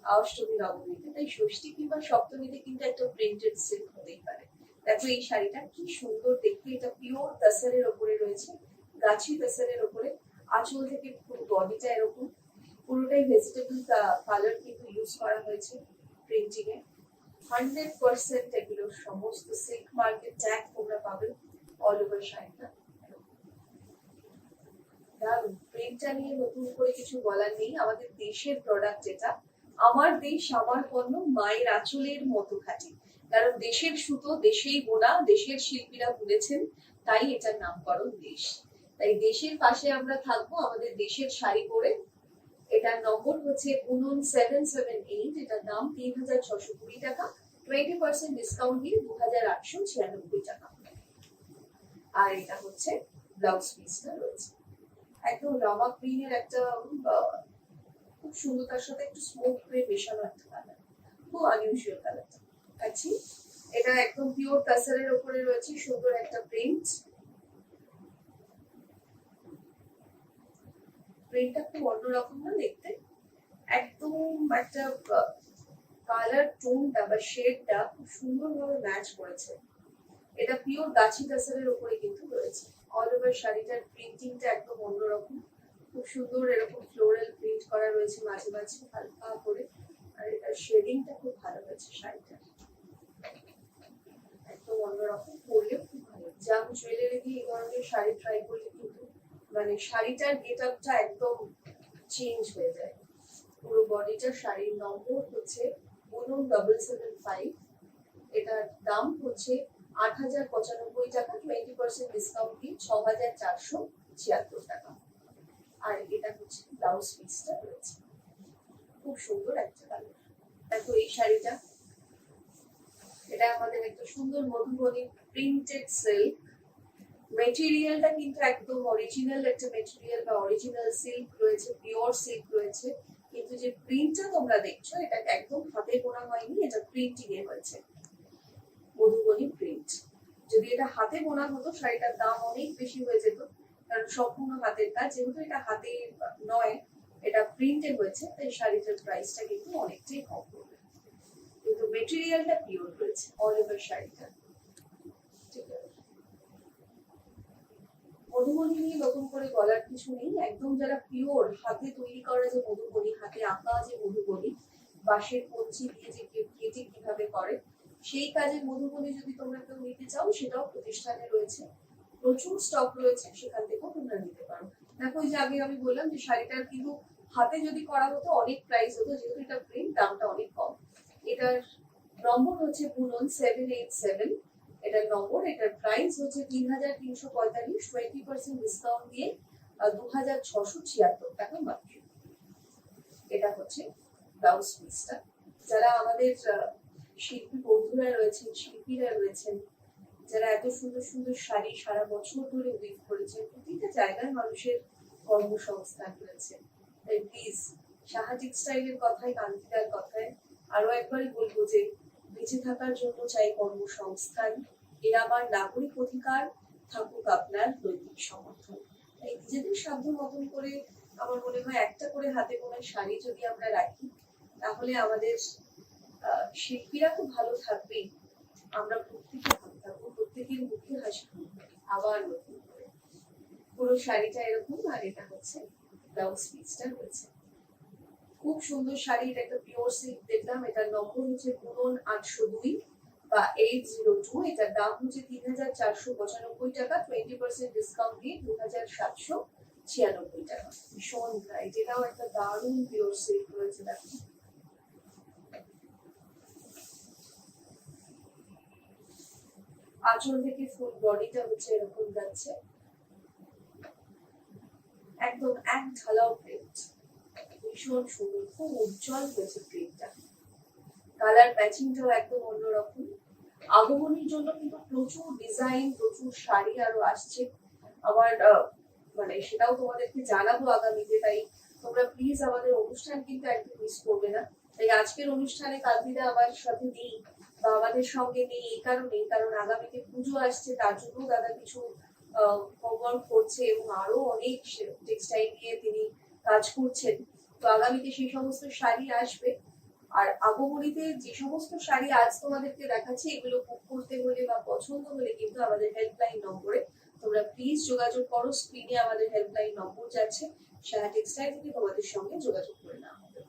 অষ্টমী নবমীতে, তাই ষষ্ঠী কিংবা সপ্তমীতে কিন্তু একটা প্রিন্টেড সিল্ক হতেই পারে। দেখো এই শাড়িটা কি সুন্দর দেখতে, এটা পিওর তাসারের ওপরে রয়েছে, গাছি তাসারের ওপরে। আঁচল থেকে পুরো বডিটা এরকম পুরোটাই ভেজিটেবল কালার কিন্তু ইউজ করা হয়েছে প্রিন্টিং এ। 100% এগুলো সমস্ত সিল্ক মার্কেট ট্যাগ তোমরা পাবে অল ওভার শাড়িটা। দারুণ প্রিন্টটা নিয়ে নতুন করে কিছু বলার নেই, আমাদের দেশের প্রোডাক্ট এটা। আমার দেশ আমার পণ্য, মায়ের আঁচলের মতো খাঁটি। কারণ দেশের সুতো দেশেই বোনা, দেশের শিল্পীরা বুনেছেন, তাই এটার নামকরণ দেশ। তাই দেশের পাশে আমরা থাকবো আমাদের দেশের শাড়ি পরে। এটার নম্বর হচ্ছে 778, এটার দাম 3620 টাকা, 20% ডিসকাউন্ট দিয়ে 2896 টাকা। আর এটা হচ্ছে ব্লাউজ পিসটা রয়েছে একদম রামা গ্রিনের একটা খুব সুন্দর, তার সাথে একটু স্মোক গ্রে মেশানো একটা কালার, খুব আনইউজুয়াল কালারটা। আচ্ছা, এটা একদম পিওর তাসারের উপরে রয়েছে সুন্দর একটা প্রিন্ট। প্রিন্টটা খুব অন্যরকম না দেখতে, একদম একটা কালার টোনটা বা শেডটা খুব সুন্দরভাবে ম্যাচ করেছে। এটা পিওর গাছি তাসারের উপরে কিন্তু রয়েছে। অল ওভার শাড়িটার প্রিন্টিংটা একদম অন্যরকম, খুব সুন্দর এরকম ফ্লোরাল প্রিন্ট করা রয়েছে মাঝে মাঝে হালকা করে। আর এটার শেডিংটা খুব ভালো হয়েছে শাড়িটা, একদম অন্যরকম, পরলেও খুব ভালো। জাম জুয়েলারি দিয়ে এই ধরনের শাড়ি ট্রাই করলে কিন্তু মানে শাড়িটার গেট আপটা একদম চেঞ্জ হয়ে যায়। পুরো বডিটা। শাড়ির নম্বর হচ্ছে 7775, এটার দাম হচ্ছে 8095 টাকা, 20% ডিসকাউন্ট দিয়ে 6476 টাকা। আর এটা হচ্ছে ব্লাউজ পিসটা রয়েছে, খুব সুন্দর একটা কালার। দেখো এই শাড়িটা, এটা আমাদের একটা সুন্দর মধুবনী প্রিন্টেড সিল্ক। মেটেরিয়ালটা কিন্তু একদম অরিজিনাল একটা মেটেরিয়াল বা অরিজিনাল সিল্ক রয়েছে, পিওর সিল্ক রয়েছে। কিন্তু যে প্রিন্টটা তোমরা দেখছো এটাকে একদম হাতে বোনা হয়নি, এটা প্রিন্টিং এ হয়েছে, মধুবনী প্রিন্ট। যদি এটা হাতে বোনা হতো শাড়িটার দাম অনেক বেশি হয়ে যেত, কারণ সম্পূর্ণ হাতের কাজ। যেহেতু এটা হাতে নয়, এটা প্রিন্টে হয়েছে, তাই শাড়িটার প্রাইসটা কিন্তু অনেকটাই কম পড়বে। কিন্তু মেটেরিয়ালটা পিওর রয়েছে অল ওভার শাড়িটা। ঠিক আছে, মধুবনী নিয়ে নতুন করে বলার কিছু নেই, একদম যারা পিওর হাতে তৈরি করা যে মধুবনী, হাতে আঁকা যে মধুবনী, বাঁশের কঞ্চি দিয়ে যে কেটে কিভাবে করে, সেই কাজের মধুবনী যদি তোমরা কেউ নিতে চাও, সেটাও প্রতিষ্ঠানে রয়েছে, প্রচুর স্টক রয়েছে, সেখান থেকেও তোমরা নিতে পারো। দেখো যে আগে আমি বললাম যে শাড়িটার কিন্তু হাতে যদি করা হতো অনেক প্রাইস হতো, যেহেতু এটা প্রিন্ট দামটা অনেক কম। এটার নম্বর হচ্ছে 787, এটার নম্বর। এটার প্রাইস হচ্ছে 3345, 20% ডিসকাউন্ট দিয়ে 2676 টাকা মাত্র। এটা হচ্ছে ব্লাউজ পিসটা। যারা আমাদের শিল্পী বন্ধুরা রয়েছেন, শিল্পীরা রয়েছেন, যারা এত সুন্দর সুন্দর শাড়ি সারা বছর ধরে উইভ করেছেন, প্রতিটা জায়গায় মানুষের কর্মসংস্থান রয়েছে। তাই প্লিজ সাহা টেক্সটাইলের কথায়, কান্তিদার কথায় আরো একবারই বলবো যে বেঁচে থাকার জন্য চাই কর্মসংস্থান, এর আমার নাগরিক অধিকার, থাকুক আপনার নৈতিক সমর্থন। তাই নিজেদের সাধ্য মতন করে আমার মনে হয় একটা করে হাতে বোনা শাড়ি যদি আমরা রাখি, তাহলে আমাদের শিল্পীরা খুব ভালো থাকবেই, আমরা প্রত্যেকে ভালো থাকবো, প্রত্যেকের মুখে হাসি ফুটবে আবার নতুন করে। পুরো শাড়িটা এরকম, আর এটা হচ্ছে ব্লাউজ পিসটা রয়েছে। খুব সুন্দর শাড়ি, এটা একটা পিওর সিল্ক দেখলাম। এটার নম্বর হচ্ছে 802 বা 802, এটার দাম হচ্ছে 3495 টাকা, 20% ডিসকাউন্ট দিয়ে 2796 টাকা। ভীষণ ব্রাইট, এটাও একটা দারুণ পিওর সিল্ক রয়েছে। দেখো আঁচল থেকে ফুল বডিটা হচ্ছে এরকম যাচ্ছে, একদম এক ঢালাও প্রিন্ট, ভীষণ সুন্দর, খুব উজ্জ্বল হয়েছে প্রিন্টটা। কালার ম্যাচিংটাও একদম অন্যরকম। আগমনীর জন্য কিন্তু প্রচুর ডিজাইন, প্রচুর শাড়ি আরো আসছে। আমার মানে সেটাও তোমাদেরকে জানাবো আগামীতে, তাই তোমরা প্লিজ আমাদের অনুষ্ঠান কিন্তু একদম মিস করবে না। তাই আজকের অনুষ্ঠানে কান্তিদা আমার সাথে নেই বা আমাদের সঙ্গে নেই এই কারণেই, কারণ আগামীতে পুজো আসছে, তার জন্য দাদা কিছু হোমওয়ার্ক করছে এবং আরো অনেক টেক্সটাইল নিয়ে তিনি কাজ করছেন। তো আগামীতে সেই সমস্ত শাড়ি আসবে, আর আগমনীতে যে সমস্ত শাড়ি আজ তোমাদেরকে দেখাচ্ছি এগুলো বুক করতে হলে বা পছন্দ হলে কিন্তু আমাদের হেল্পলাইন নম্বরে তোমরা প্লিজ যোগাযোগ করো। স্ক্রিনে আমাদের হেল্পলাইন নম্বর যাচ্ছে, সাহা টেক্সটাইল থেকে তোমাদের সঙ্গে যোগাযোগ করে নেওয়া হবে।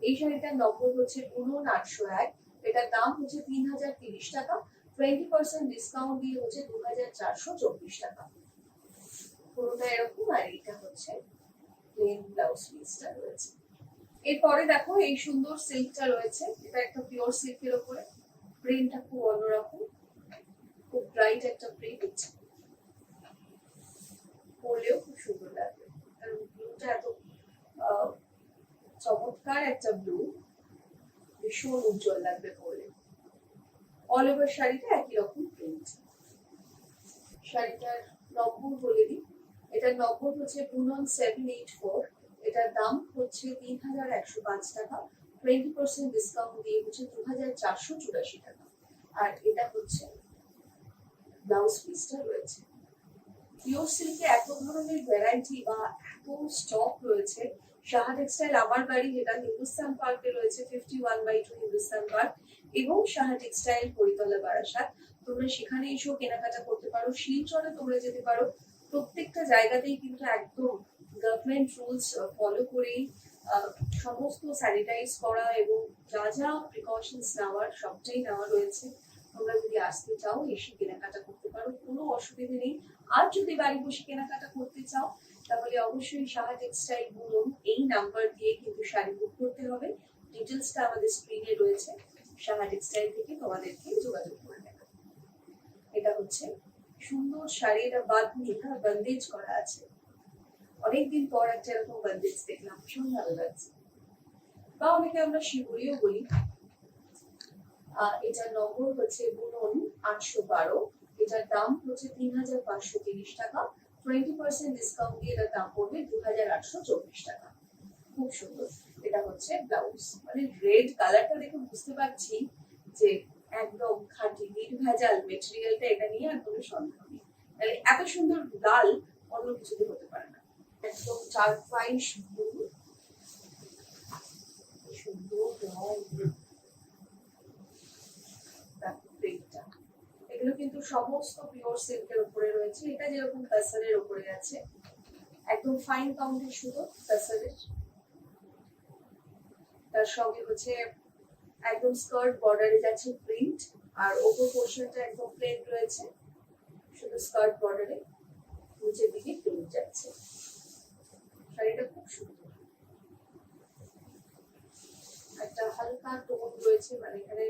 এই শাড়িটার নম্বর হচ্ছে 801, এটার দাম হচ্ছে 3030 টাকা, 20% ডিসকাউন্ট দিয়ে হচ্ছে 2424 টাকা। পুরোটা এরকম, আর এটা হচ্ছে প্লেন ব্লাউজ পিসটা রয়েছে। এরপরে দেখো এই সুন্দর সিল্কটা রয়েছে, এটা একটা পিওর সিল্কের উপরে, প্রিন্টটা খুব অন্যরকম, খুব ব্রাইট একটা প্রিন্ট, পরলেও খুব সুন্দর লাগবে কারণ ব্লুটা এত চমৎকার একটা ব্লু, ভীষণ উজ্জ্বল লাগবে পরলে। অল ওভার শাড়িটা একই রকম প্রিন্ট। শাড়িটার নম্বর বলে দিই, এটার নম্বর হচ্ছে 784, এটার দাম হচ্ছে 3105 টাকা, 20% ডিসকাউন্ট দিয়ে হচ্ছে 2484 টাকা। আর এটা হচ্ছে ব্লাউজ পিসটা রয়েছে। পিওর সিল্কে এত ধরনের ভ্যারাইটি বা এত স্টক রয়েছে। সাহা টেক্সটাইল আমার বাড়ি, যেটা হিন্দুস্তান পার্কে রয়েছে, 51/2 হিন্দুস্তান পার্ক, এবং সাহা টেক্সটাইল হরিতলা বারাসাত। তোমরা সেখানে এসেও কেনাকাটা করতে পারো, শিলচরে তোমরা যেতে পারো। প্রত্যেকটা জায়গাতেই কিন্তু একদম গভর্নমেন্ট রুলস ফলো করেই সমস্ত স্যানিটাইজ করা এবং যা যা প্রিকশনস নেওয়ার সবটাই নেওয়া রয়েছে। তোমরা যদি আসতে চাও এসে কেনাকাটা করতে পারো, কোনো অসুবিধা নেই। আর যদি বাড়ি বসে কেনাকাটা করতে চাও তাহলে অবশ্যই সাহা টেক্সটাইল বলুন এই নাম্বার দিয়ে কিন্তু শাড়ি বুক করতে হবে। ডিটেলসটা আমাদের স্ক্রিনে রয়েছে, সাহা টেক্সটাইল থেকে তোমাদেরকে যোগাযোগ করে নেবে। এটা হচ্ছে সুন্দর শাড়ি, এটা বাঁধনি, বন্দেজ করা আছে। অনেকদিন পর একটা এরকম বন্দেজ দেখলাম, ভীষণ ভালো লাগছে। বা অনেকে আমরা শিবরিও বলি। এটার নম্বর হচ্ছে 812, এটার দাম হচ্ছে 3530 টাকা, 20% ডিসকাউন্ট দিয়ে এটার দাম পড়বে 2824 টাকা। খুব সুন্দর। এটা হচ্ছে ব্লাউজ, মানে রেড কালারটা দেখে বুঝতে পারছি যে একদম খাঁটি নির্ভেজাল মেটেরিয়ালটা, এটা নিয়ে আর কোনো সন্দেহ নেই। মানে এত সুন্দর লাল অন্য কিছুতে হতে পারে না। একদম টার্কোয়াইজ ব্লু, সুন্দর রং। এগুলো কিন্তু সমস্ত পিওর সিল্কের উপরে রয়েছে। এটা যেরকম টাসারের উপরে আছে, একদম ফাইন কাউন্টের সুতো টাসারের। তার সঙ্গে হচ্ছে একদম স্কার্ট বর্ডারে যাচ্ছে প্রিন্ট, আর ওপর পোর্শনটা একদম প্লেন রয়েছে, শুধু স্কার্ট বর্ডারে নিচের দিকে প্রিন্ট যাচ্ছে। শাড়িটা খুব সুন্দর, একটা হালকা টোন রয়েছে, মানে এখানে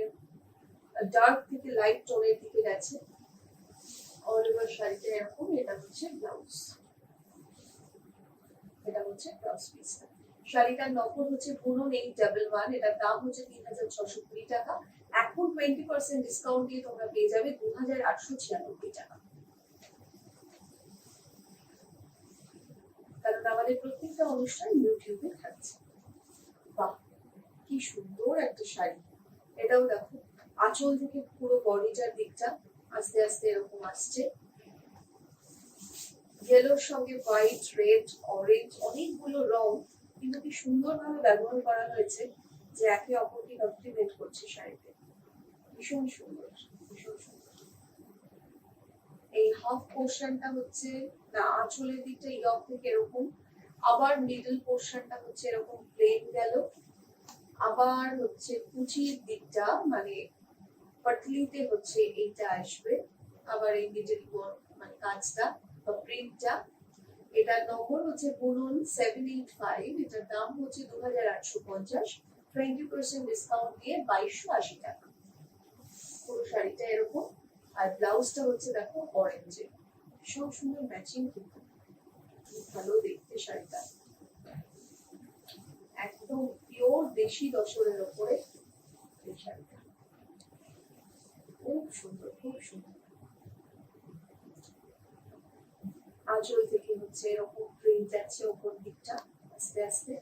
ডার্ক থেকে লাইট টোনের দিকে গেছে। অল ওভার শাড়িটা এরকম। এটা হচ্ছে ব্লাউজ, এটা হচ্ছে ব্লাউজ পিসটা। শাড়িটার নম্বর হচ্ছে 811, এটার দাম হচ্ছে 3620 টাকা। এখন 20% ডিসকাউন্ট দিয়ে তোমরা পেয়ে যাবে 2896 টাকা। কারণ আমাদের প্রত্যেকটা অনুষ্ঠান ইউটিউবে থাকছে। বাহ, কি সুন্দর একটা শাড়ি। এটাও দেখো আঁচল থেকে পুরো বডিটার দিকটা আস্তে আস্তে এরকম আসছে। ইয়েলোর সঙ্গে হোয়াইট, রেড, অরেঞ্জ, অনেকগুলো রং কিন্তু কি সুন্দরভাবে ব্যবহার করা হয়েছে যে একে অপরকে কমপ্লিমেন্ট করছে শাড়িতে। ভীষণ সুন্দর, ভীষণ সুন্দর। এই হাফ পোর্শনটা হচ্ছে না, আঁচলের দিকটা ইয়ক থেকে এরকম, আবার মিডল পোর্শনটা হচ্ছে এরকম প্লেন গেল, আবার হচ্ছে কুচির দিকটা মানে পাটলিতে হচ্ছে এইটা আসবে, আবার এই মিডল মানে কাজটা বা প্রিন্টটা। এটার নম্বর হচ্ছে 785, এটার দাম হচ্ছে 2850, 20% ডিসকাউন্ট দিয়ে 2280 টাকা। পুরো শাড়িটা এরকম। আর ব্লাউজটা হচ্ছে দেখো অরেঞ্জে, ভীষণ সুন্দর ম্যাচিং, কিন্তু ভালো দেখতে শাড়িটা। একদম পিওর দেশি দশরের ওপরে এই শাড়িটা, খুব সুন্দর, খুব সুন্দর। আঁচল থেকে হচ্ছে এরকম প্রিন্ট যাচ্ছে ওপর দিকটা আস্তে আস্তে।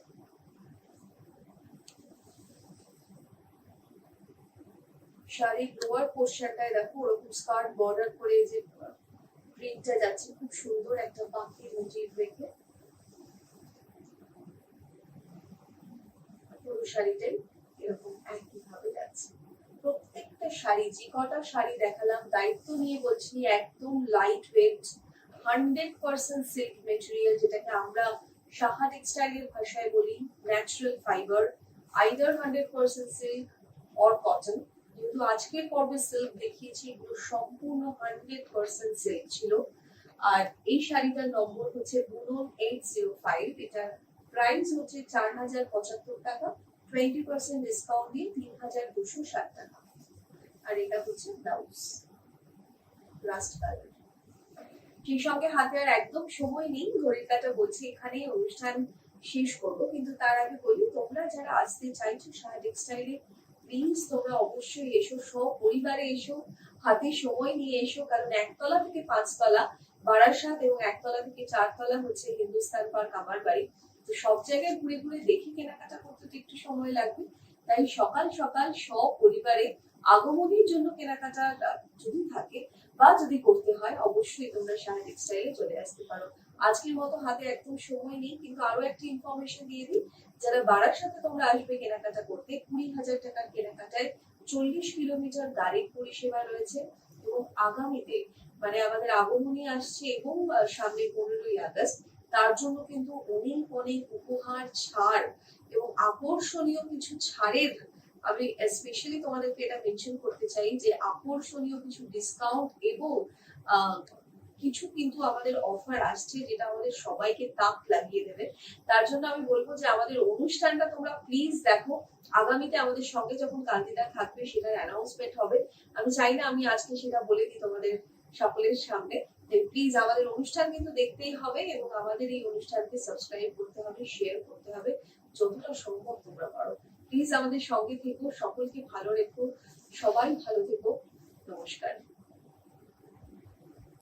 শাড়ির লোয়ার পোর্শনটায় দেখো ওরকম স্কার্ট বর্ডার করে যে প্রিন্টটা যাচ্ছে, খুব সুন্দর একটা পাখির মোটিভ রেখে। পুরো শাড়িটাই এরকম একই ভাবে যাচ্ছে। প্রত্যেকটা শাড়ি, যে কটা শাড়ি দেখালাম, দায়িত্ব নিয়ে বলছি, একদম লাইট ওয়েট, 100% সিল্ক মেটেরিয়াল, যেটাকে আমরা সাহা টেক্সটাইলের ভাষায় বলি natural fibre, either 100% silk or cotton. যেহেতু আজকের পর্বে সিল্ক দেখিয়েছি, এগুলো সম্পূর্ণ 100% সিল্ক ছিল। আর এই শাড়িটার নম্বর হচ্ছে বুনন 805, এটার প্রাইস হচ্ছে 4075 টাকা, 20% ডিসকাউন্ট দিয়ে 3260 টাকা। আর এটা হচ্ছে ব্লাউজ, রাস্ট কালার। সেই সঙ্গে হাতে আর একদম সময় নেই, ঘড়ির কাঁটা বলছি এখানেই অনুষ্ঠান শেষ করব, কিন্তু তার আগে বলি, তোমরা যারা আসতে চাইছো সাহা টেক্সটাইলে, প্লিজ তোমরা অবশ্যই এসো, সপরিবারে এসো, হাতে সময় নিয়ে এসো। কারণ 1 তলা থেকে 5 তলা বারাসাত এবং 1 তলা থেকে 4 তলা হচ্ছে হিন্দুস্তান পার্ক আমার বাড়ি। তো সব জায়গায় ঘুরে ঘুরে দেখে কেনাকাটা করতে তো একটু সময় লাগবে, তাই সকাল সকাল সপরিবারে আগমনের জন্য কেনাকাটা যদি থাকে বা যদি করতে হয়, অবশ্যই তোমরা সাহা টেক্সটাইলে চলে আসতে পারো। আজকের মতো হাতে একদম সময় নেই, কিন্তু আরো একটা ইনফরমেশন দিয়ে দিই, যারা বারাসাতে তোমরা আসবে কেনাকাটা করতে, 20,000 টাকার কেনাকাটায় 40 কিলোমিটার গাড়ির পরিষেবা রয়েছে। এবং আগামীতে মানে আমাদের আগমনী আসছে এবং সামনে 15ই আগস্ট, তার জন্য কিন্তু অনেক অনেক উপহার, ছাড় এবং আকর্ষণীয় কিছু ছাড়ের আমি স্পেশালি তোমাদেরকে এটা মেনশন করতে চাই, যে আকর্ষণীয় কিছু ডিসকাউন্ট এবং কিছু কিন্তু আমাদের অফার আসছে, যেটা আমাদের সবাইকে তাক লাগিয়ে দেবে। তার জন্য আমি বলবো যে আমাদের অনুষ্ঠানটা তোমরা প্লিজ দেখো। আগামীতে আমাদের সঙ্গে যখন কান্তিদা থাকবে, সেটার অ্যানাউন্সমেন্ট হবে। আমি চাই না আমি আজকে সেটা বলে দিই তোমাদের সকলের সামনে। প্লিজ আমাদের অনুষ্ঠান কিন্তু দেখতেই হবে এবং আমাদের এই অনুষ্ঠানকে সাবস্ক্রাইব করতে হবে, শেয়ার করতে হবে, যতটা সম্ভব তোমরা পারো। প্লিজ আমাদের সঙ্গে থেকো, সকলকে ভালো রেখো, সবাই ভালো থেকো। নমস্কার।